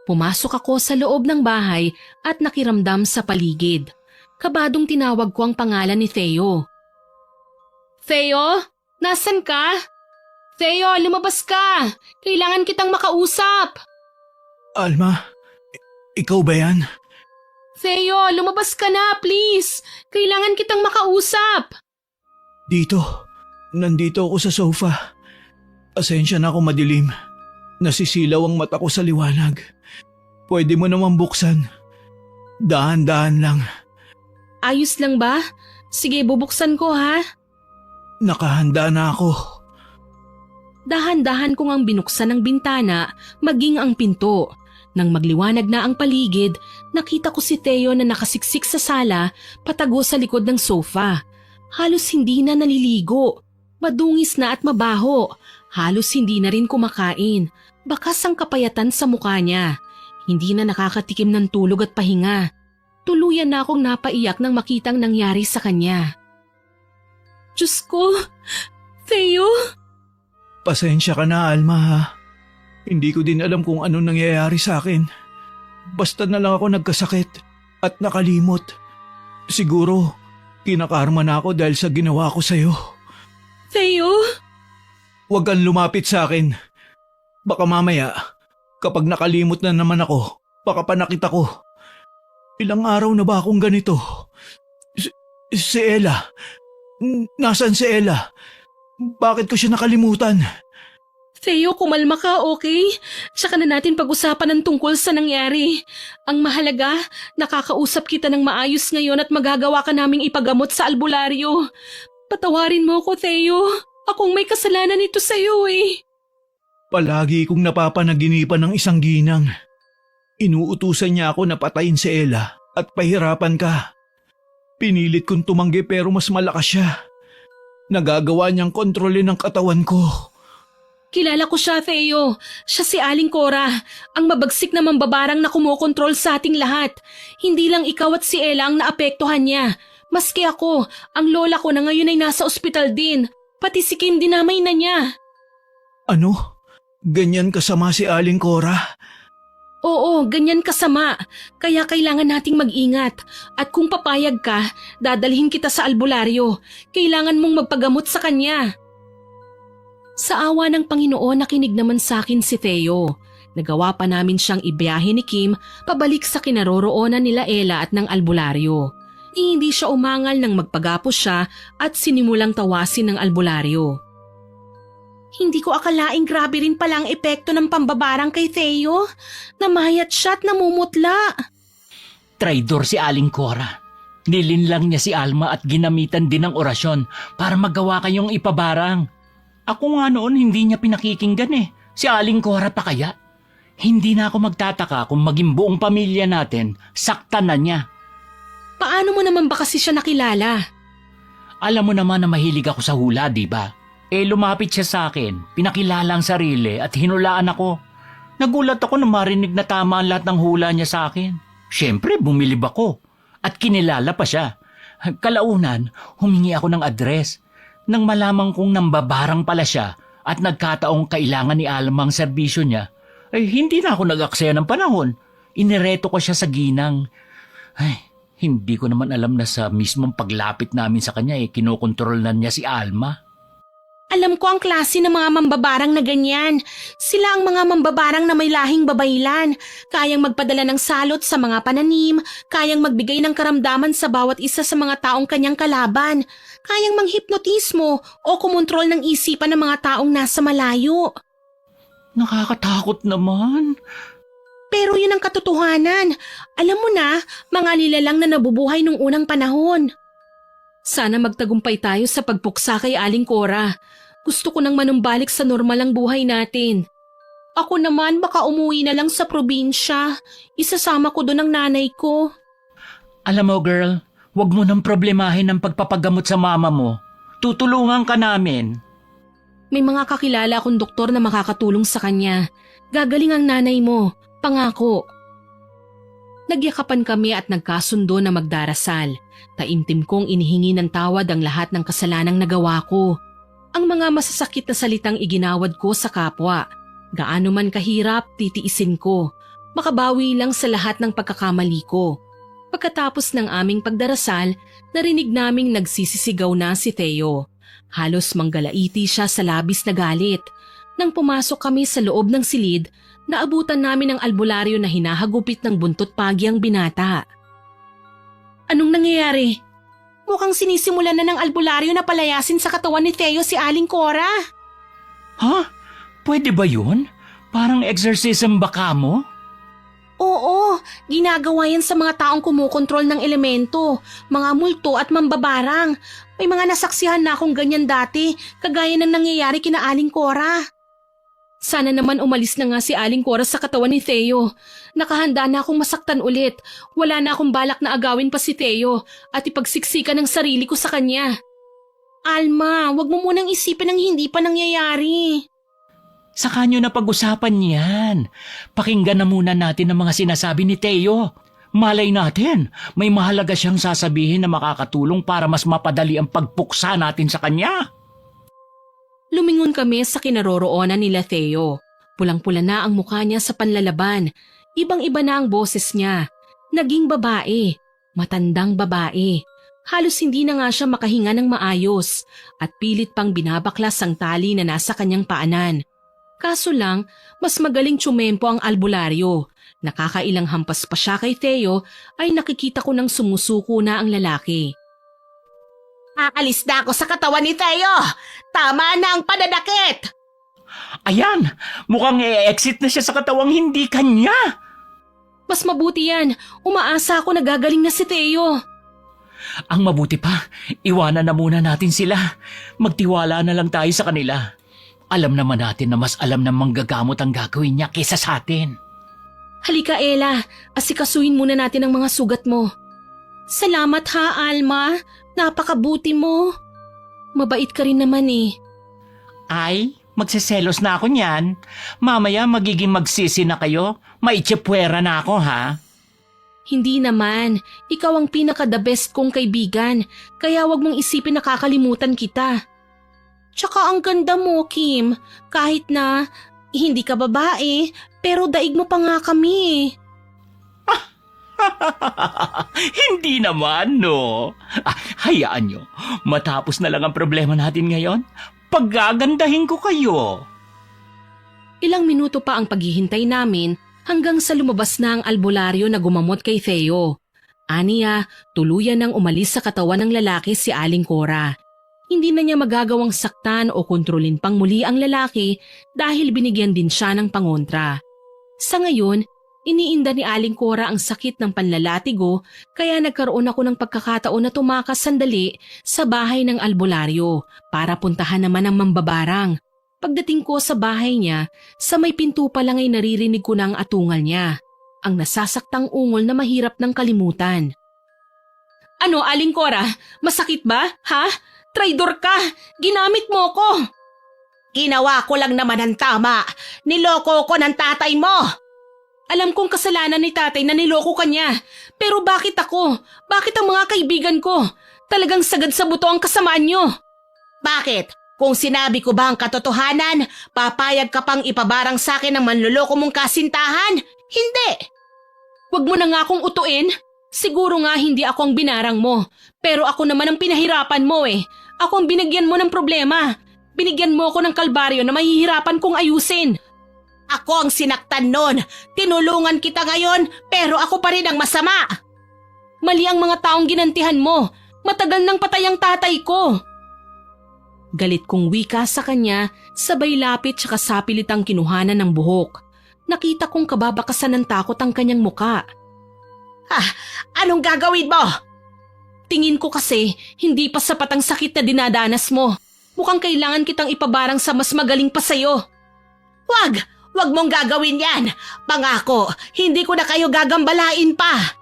Pumasok ako sa loob ng bahay at nakiramdam sa paligid. Kabadong tinawag ko ang pangalan ni Theo. Theo? Nasaan ka? Theo, lumabas ka! Kailangan kitang makausap! Alma, ikaw ba yan? Theo, lumabas ka na, please! Kailangan kitang makausap! Dito. Nandito ako sa sofa. Pasensya na ako madilim. Nasisilaw ang mata ko sa liwanag. Pwede mo naman buksan. Dahan-dahan lang. Ayos lang ba? Sige, bubuksan ko ha. Nakahanda na ako. Dahan-dahan kong ang binuksan ng bintana, maging ang pinto. Nang magliwanag na ang paligid, nakita ko si Theo na nakasiksik sa sala, patago sa likod ng sofa. Halos hindi na naliligo. Madungis na at mabaho. Halos hindi na rin kumakain. Bakas ang kapayatan sa mukha niya. Hindi na nakakatikim ng tulog at pahinga. Tuluyan na akong napaiyak nang makitang nangyari sa kanya. Diyos ko! Theo! Pasensya ka na, Alma ha. Hindi ko din alam kung ano nangyayari sa akin. Basta na lang ako nagkasakit at nakalimot. Siguro, kinakarma na ako dahil sa ginawa ko sa'yo. Theo! Huwag kang lumapit sa akin. Baka mamaya, kapag nakalimot na naman ako, baka panakit ako. Ilang araw na ba akong ganito? Si Ella. Nasaan si Ella? Bakit ko siya nakalimutan? Theo, kumalma ka, okay? Tsaka na natin pag-usapan ng tungkol sa nangyari. Ang mahalaga, nakakausap kita ng maayos ngayon at magagawa ka naming ipagamot sa albularyo. Patawarin mo ko, Theo. Akong may kasalanan ito sa'yo eh. Palagi kong napapanaginipan ng isang ginang. Inuutusan niya ako na patayin si Ella at pahirapan ka. Pinilit kong tumanggi pero mas malakas siya. Nagagawa niyang kontrolin ang katawan ko. Kilala ko siya, Theo. Siya si Aling Cora, ang mabagsik na mambabarang na kumokontrol sa ating lahat. Hindi lang ikaw at si Ella ang naapektuhan niya. Maski ako, ang lola ko na ngayon ay nasa ospital din. Pati si Kim dinamay na niya. Ano? Ganyan kasama si Aling Cora? Oo, ganyan kasama. Kaya kailangan nating mag-ingat. At kung papayag ka, dadalhin kita sa albularyo. Kailangan mong magpagamot sa kanya. Sa awa ng Panginoon, nakinig naman sa akin si Theo. Nagawa pa namin siyang ibiyahe ni Kim pabalik sa kinaroroonan nila Ella at ng albularyo. Hindi siya umangal nang magpagapos siya at sinimulang tawasin ng albularyo. Hindi ko akalaing grabe rin pala ang epekto ng pambabarang kay Theo. Namayat siya at namumutla. Traidor si Aling Cora. Nilinlang niya si Alma at ginamitan din ng orasyon para magawa kayong ipabarang. Ako nga noon hindi niya pinakikinggan eh. Si Aling Cora pa kaya? Hindi na ako magtataka kung maging buong pamilya natin, saktan na niya. Paano mo naman ba kasi siya nakilala? Alam mo naman na mahilig ako sa hula, di ba? Lumapit siya sa akin, pinakilala ang sarili at hinulaan ako. Nagulat ako na marinig na tama ang lahat ng hula niya sa akin. Siyempre, bumilib ako at kinilala pa siya. Kalaunan, humingi ako ng address. Nang malamang kong nambabarang pala siya at nagkataong kailangan ni Alma ang serbisyo niya, hindi na ako nag-aksaya ng panahon. Inireto ko siya sa ginang. Hindi ko naman alam na sa mismong paglapit namin sa kanya kinokontrol na niya si Alma. Alam ko ang klase ng mga mambabarang na ganyan. Sila ang mga mambabarang na may lahing babaylan. Kayang magpadala ng salot sa mga pananim, kayang magbigay ng karamdaman sa bawat isa sa mga taong kanyang kalaban, kayang manghipnotismo o kumontrol ng isipan ng mga taong nasa malayo. Nakakatakot naman. Pero yun ang katotohanan. Alam mo na, mga nilalang na nabubuhay nung unang panahon. Sana magtagumpay tayo sa pagpuksa kay Aling Cora. Gusto ko nang manumbalik sa normal ang buhay natin. Ako naman baka umuwi na lang sa probinsya. Isasama ko doon ang nanay ko. Alam mo girl, wag mo nang problemahin ang pagpapagamot sa mama mo. Tutulungan ka namin. May mga kakilala akong doktor na makakatulong sa kanya. Gagaling ang nanay mo, pangako. Nagyakapan kami at nagkasundo na magdarasal. Taimtim kong inihingi ng tawad ang lahat ng kasalanang nagawa ko. Ang mga masasakit na salitang iginawad ko sa kapwa. Gaano man kahirap, titiisin ko. Makabawi lang sa lahat ng pagkakamali ko. Pagkatapos ng aming pagdarasal, narinig naming nagsisisigaw na si Theo. Halos manggalaiti siya sa labis na galit. Nang pumasok kami sa loob ng silid, naabutan namin ang albularyo na hinahagupit ng buntot pagi ang binata. Anong nangyayari? Mukhang sinisimulan na ng albularyo na palayasin sa katawan ni Theo si Aling Cora. Ha? Pwede ba yun? Parang exorcism baka mo? Oo, ginagawa yan sa mga taong kumukontrol ng elemento, mga multo at mambabarang. May mga nasaksihan na akong ganyan dati, kagaya ng nangyayari kina Aling Cora. Sana naman umalis na nga si Aling Cora sa katawan ni Theo. Nakahanda na akong masaktan ulit. Wala na akong balak na agawin pa si Theo at ipagsiksikan ng sarili ko sa kanya. Alma, wag mo munang isipin ang hindi pa nangyayari. Saka nyo na pag-usapan yan. Pakinggan na muna natin ang mga sinasabi ni Theo. Malay natin, may mahalaga siyang sasabihin na makakatulong para mas mapadali ang pagpuksa natin sa kanya. Lumingon kami sa kinaroroonan nila Theo. Pulang-pula na ang mukha niya sa panlalaban. Ibang-iba na ang boses niya. Naging babae. Matandang babae. Halos hindi na nga siya makahinga ng maayos at pilit pang binabaklas ang tali na nasa kanyang paanan. Kaso lang, mas magaling tsumempo ang albularyo. Nakakailang hampas pa siya kay Theo ay nakikita ko nang sumusuko na ang lalaki. Aalis na ako sa katawan ni Theo! Tama na ang pananakit! Ayan, mukhang exit na siya sa katawang hindi kanya. Mas mabuti yan. Umaasa ako na gagaling na si Theo. Ang mabuti pa, iwanan na muna natin sila. Magtiwala na lang tayo sa kanila. Alam naman natin na mas alam ng manggagamot ang gagawin niya kaysa sa atin. Halika Ella, asikasuhin muna natin ang mga sugat mo. Salamat ha, Alma. Napakabuti mo. Mabait ka rin naman eh. Ay, magseselos na ako niyan. Mamaya magiging magsisi na kayo. Maitsipwera na ako ha. Hindi naman. Ikaw ang pinaka-the best kong kaibigan. Kaya wag mong isipin na kakalimutan kita. Tsaka ang ganda mo, Kim. Kahit na hindi ka babae, pero daig mo pa nga kami. Hindi naman, no? Hayaan nyo. Matapos na lang ang problema natin ngayon, paggagandahin ko kayo. Ilang minuto pa ang paghihintay namin hanggang sa lumabas na ang albularyo na gumamot kay Theo. Aniya, tuluyan nang umalis sa katawan ng lalaki si Aling Cora. Hindi na niya magagawang saktan o kontrolin pang muli ang lalaki dahil binigyan din siya ng pangontra. Sa ngayon, iniinda ni Aling Cora ang sakit ng panlalatigo kaya nagkaroon ako ng pagkakataon na tumakas sandali sa bahay ng albularyo para puntahan naman ang mambabarang. Pagdating ko sa bahay niya, sa may pinto pa lang ay naririnig ko na ang atungal niya. Ang nasasaktang ungol na mahirap ng kalimutan. Ano, Aling Cora? Masakit ba? Ha? Traidor ka! Ginamit mo ko! Ginawa ko lang naman ang tama. Niloko ko ng tatay mo. Alam kong kasalanan ni tatay na niloko ka niya. Pero bakit ako? Bakit ang mga kaibigan ko? Talagang sagad sa buto ang kasamaan niyo. Bakit? Kung sinabi ko ba ang katotohanan, papayag ka pang ipabarang sa akin ang manluloko mong kasintahan? Hindi! Huwag mo na nga akong utuin. Siguro nga hindi ako ang binarang mo. Pero ako naman ang pinahirapan mo eh. Ako ang binigyan mo ng problema. Binigyan mo ako ng kalbaryo na mahihirapan kong ayusin. Ako ang sinaktan nun. Tinulungan kita ngayon, pero ako pa rin ang masama. Mali ang mga taong ginantihan mo. Matagal nang patay ang tatay ko. Galit kong wika sa kanya, sabay lapit tsaka sapilitang kinuhanan ng buhok. Nakita kong kababakasan ng takot ang kanyang muka. Anong gagawin mo? Tingin ko kasi hindi pa sapat ang sakit na dinadanas mo. Mukhang kailangan kitang ipabarang sa mas magaling pa sa'yo. Wag mong gagawin yan. Pangako, hindi ko na kayo gagambalain pa.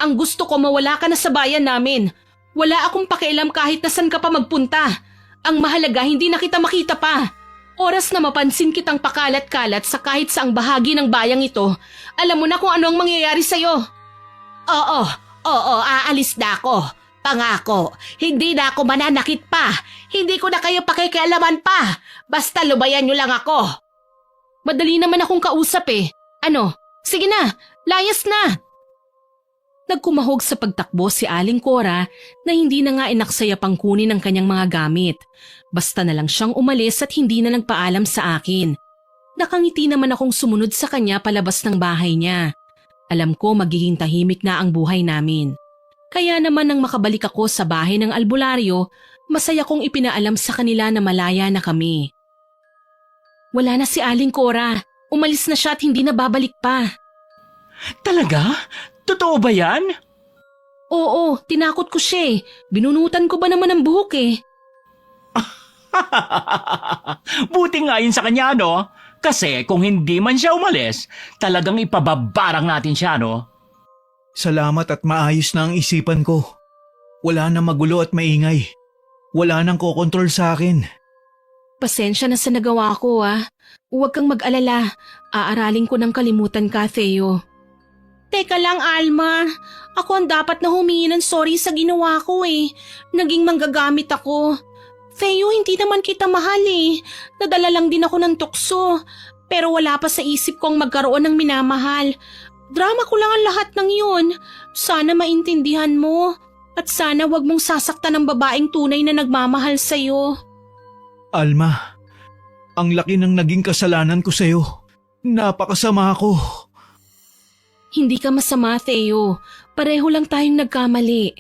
Ang gusto ko mawala ka na sa bayan namin. Wala akong pakialam kahit nasan ka pa magpunta. Ang mahalaga hindi na kita makita pa. Oras na mapansin kitang pakalat-kalat sa kahit saang bahagi ng bayang ito, alam mo na kung ano ang mangyayari sa'yo. Oo, aalis na ako. Pangako, hindi na ako mananakit pa. Hindi ko na kayo pakikialaman pa. Basta lubayan niyo lang ako. Madali naman akong kausap eh. Ano? Sige na, layas na. Nagkumahog sa pagtakbo si Aling Cora na hindi na nga inaksaya pang kunin ang kanyang mga gamit. Basta na lang siyang umalis at hindi na nagpaalam sa akin. Nakangiti naman akong sumunod sa kanya palabas ng bahay niya. Alam ko magiging tahimik na ang buhay namin. Kaya naman nang makabalik ako sa bahay ng albularyo, masaya kong ipinaalam sa kanila na malaya na kami. Wala na si Aling Cora. Umalis na siya at hindi na babalik pa. Talaga? Totoo ba yan? Oo, tinakot ko siya eh. Binunutan ko ba naman ang buhok eh. Buti nga yun sa kanya, no? Kasi kung hindi man siya umalis, talagang ipababarang natin siya, no? Salamat at maayos na ang isipan ko. Wala na magulo at maingay. Wala nang kokontrol sa akin. Pasensya na sa nagawa ko ah. Huwag kang mag-alala. Aaralin ko ng kalimutan ka, Theo. Teka lang, Alma. Ako ang dapat na humingi ng sorry sa ginawa ko eh. Naging manggagamit ako. Theo, hindi naman kita mahal eh. Nadala lang din ako ng tukso. Pero wala pa sa isip kong magkaroon ng minamahal. Drama ko lang ang lahat ng yun. Sana maintindihan mo. At sana wag mong sasaktan ng babaeng tunay na nagmamahal sa'yo. Alma, ang laki ng naging kasalanan ko sa'yo. Napakasama ko. Hindi ka masama, Theo. Pareho lang tayong nagkamali.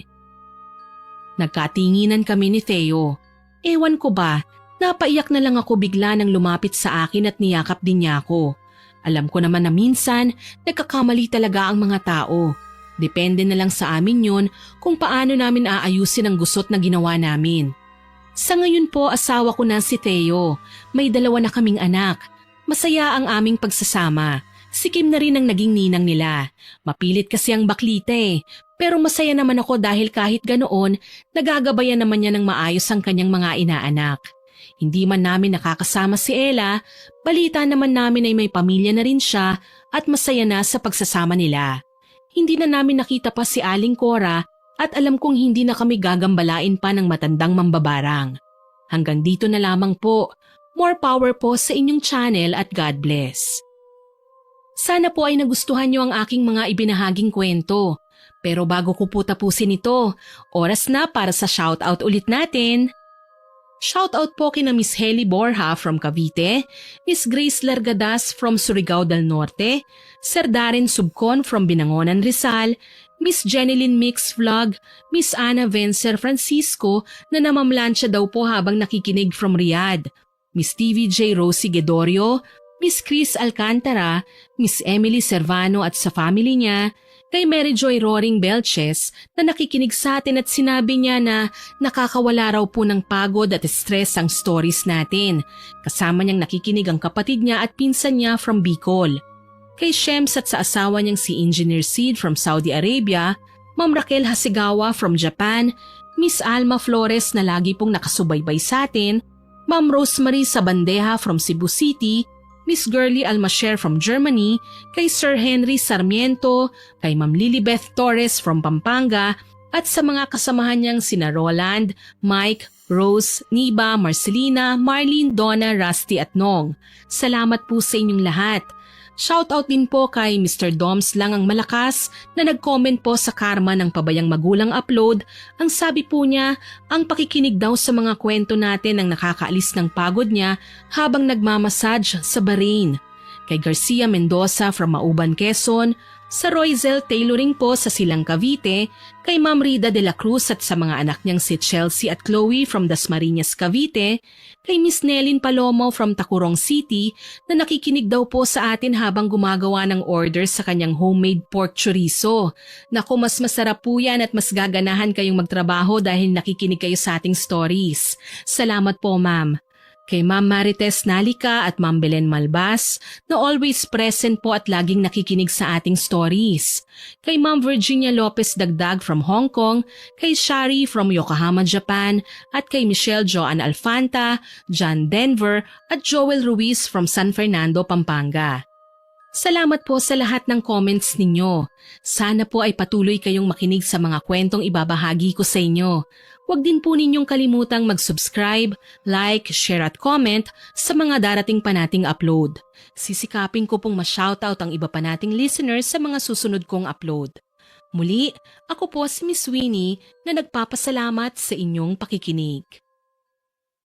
Nagkatinginan kami ni Theo. Ewan ko ba, napaiyak na lang ako bigla nang lumapit sa akin at niyakap din niya ako. Alam ko naman na minsan, nagkakamali talaga ang mga tao. Depende na lang sa amin yun kung paano namin aayusin ang gusot na ginawa namin. Sa ngayon po, asawa ko na si Theo. May 2 na kaming anak. Masaya ang aming pagsasama. Si Kim na rin ang naging ninang nila. Mapilit kasi ang baklita eh. Pero masaya naman ako dahil kahit ganoon, nagagabayan naman niya ng maayos ang kanyang mga inaanak. Hindi man namin nakakasama si Ella, balita naman namin ay may pamilya na rin siya at masaya na sa pagsasama nila. Hindi na namin nakita pa si Aling Cora at alam kong hindi na kami gagambalain pa ng matandang mambabarang. Hanggang dito na lamang po. More power po sa inyong channel at God bless. Sana po ay nagustuhan niyo ang aking mga ibinahaging kwento. Pero bago ko po tapusin ito, oras na para sa shoutout ulit natin. Shoutout po kina Miss Heli Borja from Cavite, Miss Grace Largadas from Surigao del Norte, Sir Darren Subcon from Binangonan, Rizal, Miss Jeneline Mix Vlog, Miss Ana Vencer Francisco na namamlansya daw po habang nakikinig from Riyadh, Miss TVJ Rosie Gedorio, Miss Chris Alcantara, Miss Emily Servano at sa family niya, kay Mary Joy Roaring Belches na nakikinig sa atin at sinabi niya na nakakawala raw po ng pagod at stress ang stories natin. Kasama niyang nakikinig ang kapatid niya at pinsan niya from Bicol. Kay Shems at sa asawa niyang si Engineer Sid from Saudi Arabia, Ma'am Raquel Hasegawa from Japan, Miss Alma Flores na lagi pong nakasubaybay sa atin, Ma'am Rosemary Sabandeja from Cebu City, Miss Girlie Almasher from Germany, kay Sir Henry Sarmiento, kay Ma'am Lilibeth Torres from Pampanga, at sa mga kasamahan niyang sina Roland, Mike, Rose, Niba, Marcelina, Marlene, Donna, Rusty at Nong. Salamat po sa inyong lahat. Shoutout din po kay Mr. Doms lang ang malakas na nag-comment po sa Karma ng Pabayang Magulang upload. Ang sabi po niya, ang pakikinig daw sa mga kwento natin ang nakakaalis ng pagod niya habang nagmamassage sa Bahrain. Kay Garcia Mendoza from Mauban, Quezon, sa Royzel Tailoring po sa Silang Cavite, kay Ma'am Rida de la Cruz at sa mga anak niyang si Chelsea at Chloe from Dasmariñas, Cavite, kay Miss Nelin Palomo from Tacurong City na nakikinig daw po sa atin habang gumagawa ng order sa kanyang homemade pork chorizo. Naku, mas masarap po yan at mas gaganahan kayong magtrabaho dahil nakikinig kayo sa ating stories. Salamat po, ma'am. Kay Ma'am Marites Nalika at Ma'am Belen Malbas na always present po at laging nakikinig sa ating stories. Kay Ma'am Virginia Lopez Dagdag from Hong Kong, kay Shari from Yokohama, Japan, at kay Michelle Joan Alfanta, John Denver at Joel Ruiz from San Fernando, Pampanga. Salamat po sa lahat ng comments ninyo. Sana po ay patuloy kayong makinig sa mga kwentong ibabahagi ko sa inyo. Huwag din po ninyong kalimutang mag-subscribe, like, share at comment sa mga darating pa nating upload. Sisikapin ko pong ma-shoutout ang iba pa nating listeners sa mga susunod kong upload. Muli, ako po si Miss Winnie na nagpapasalamat sa inyong pakikinig.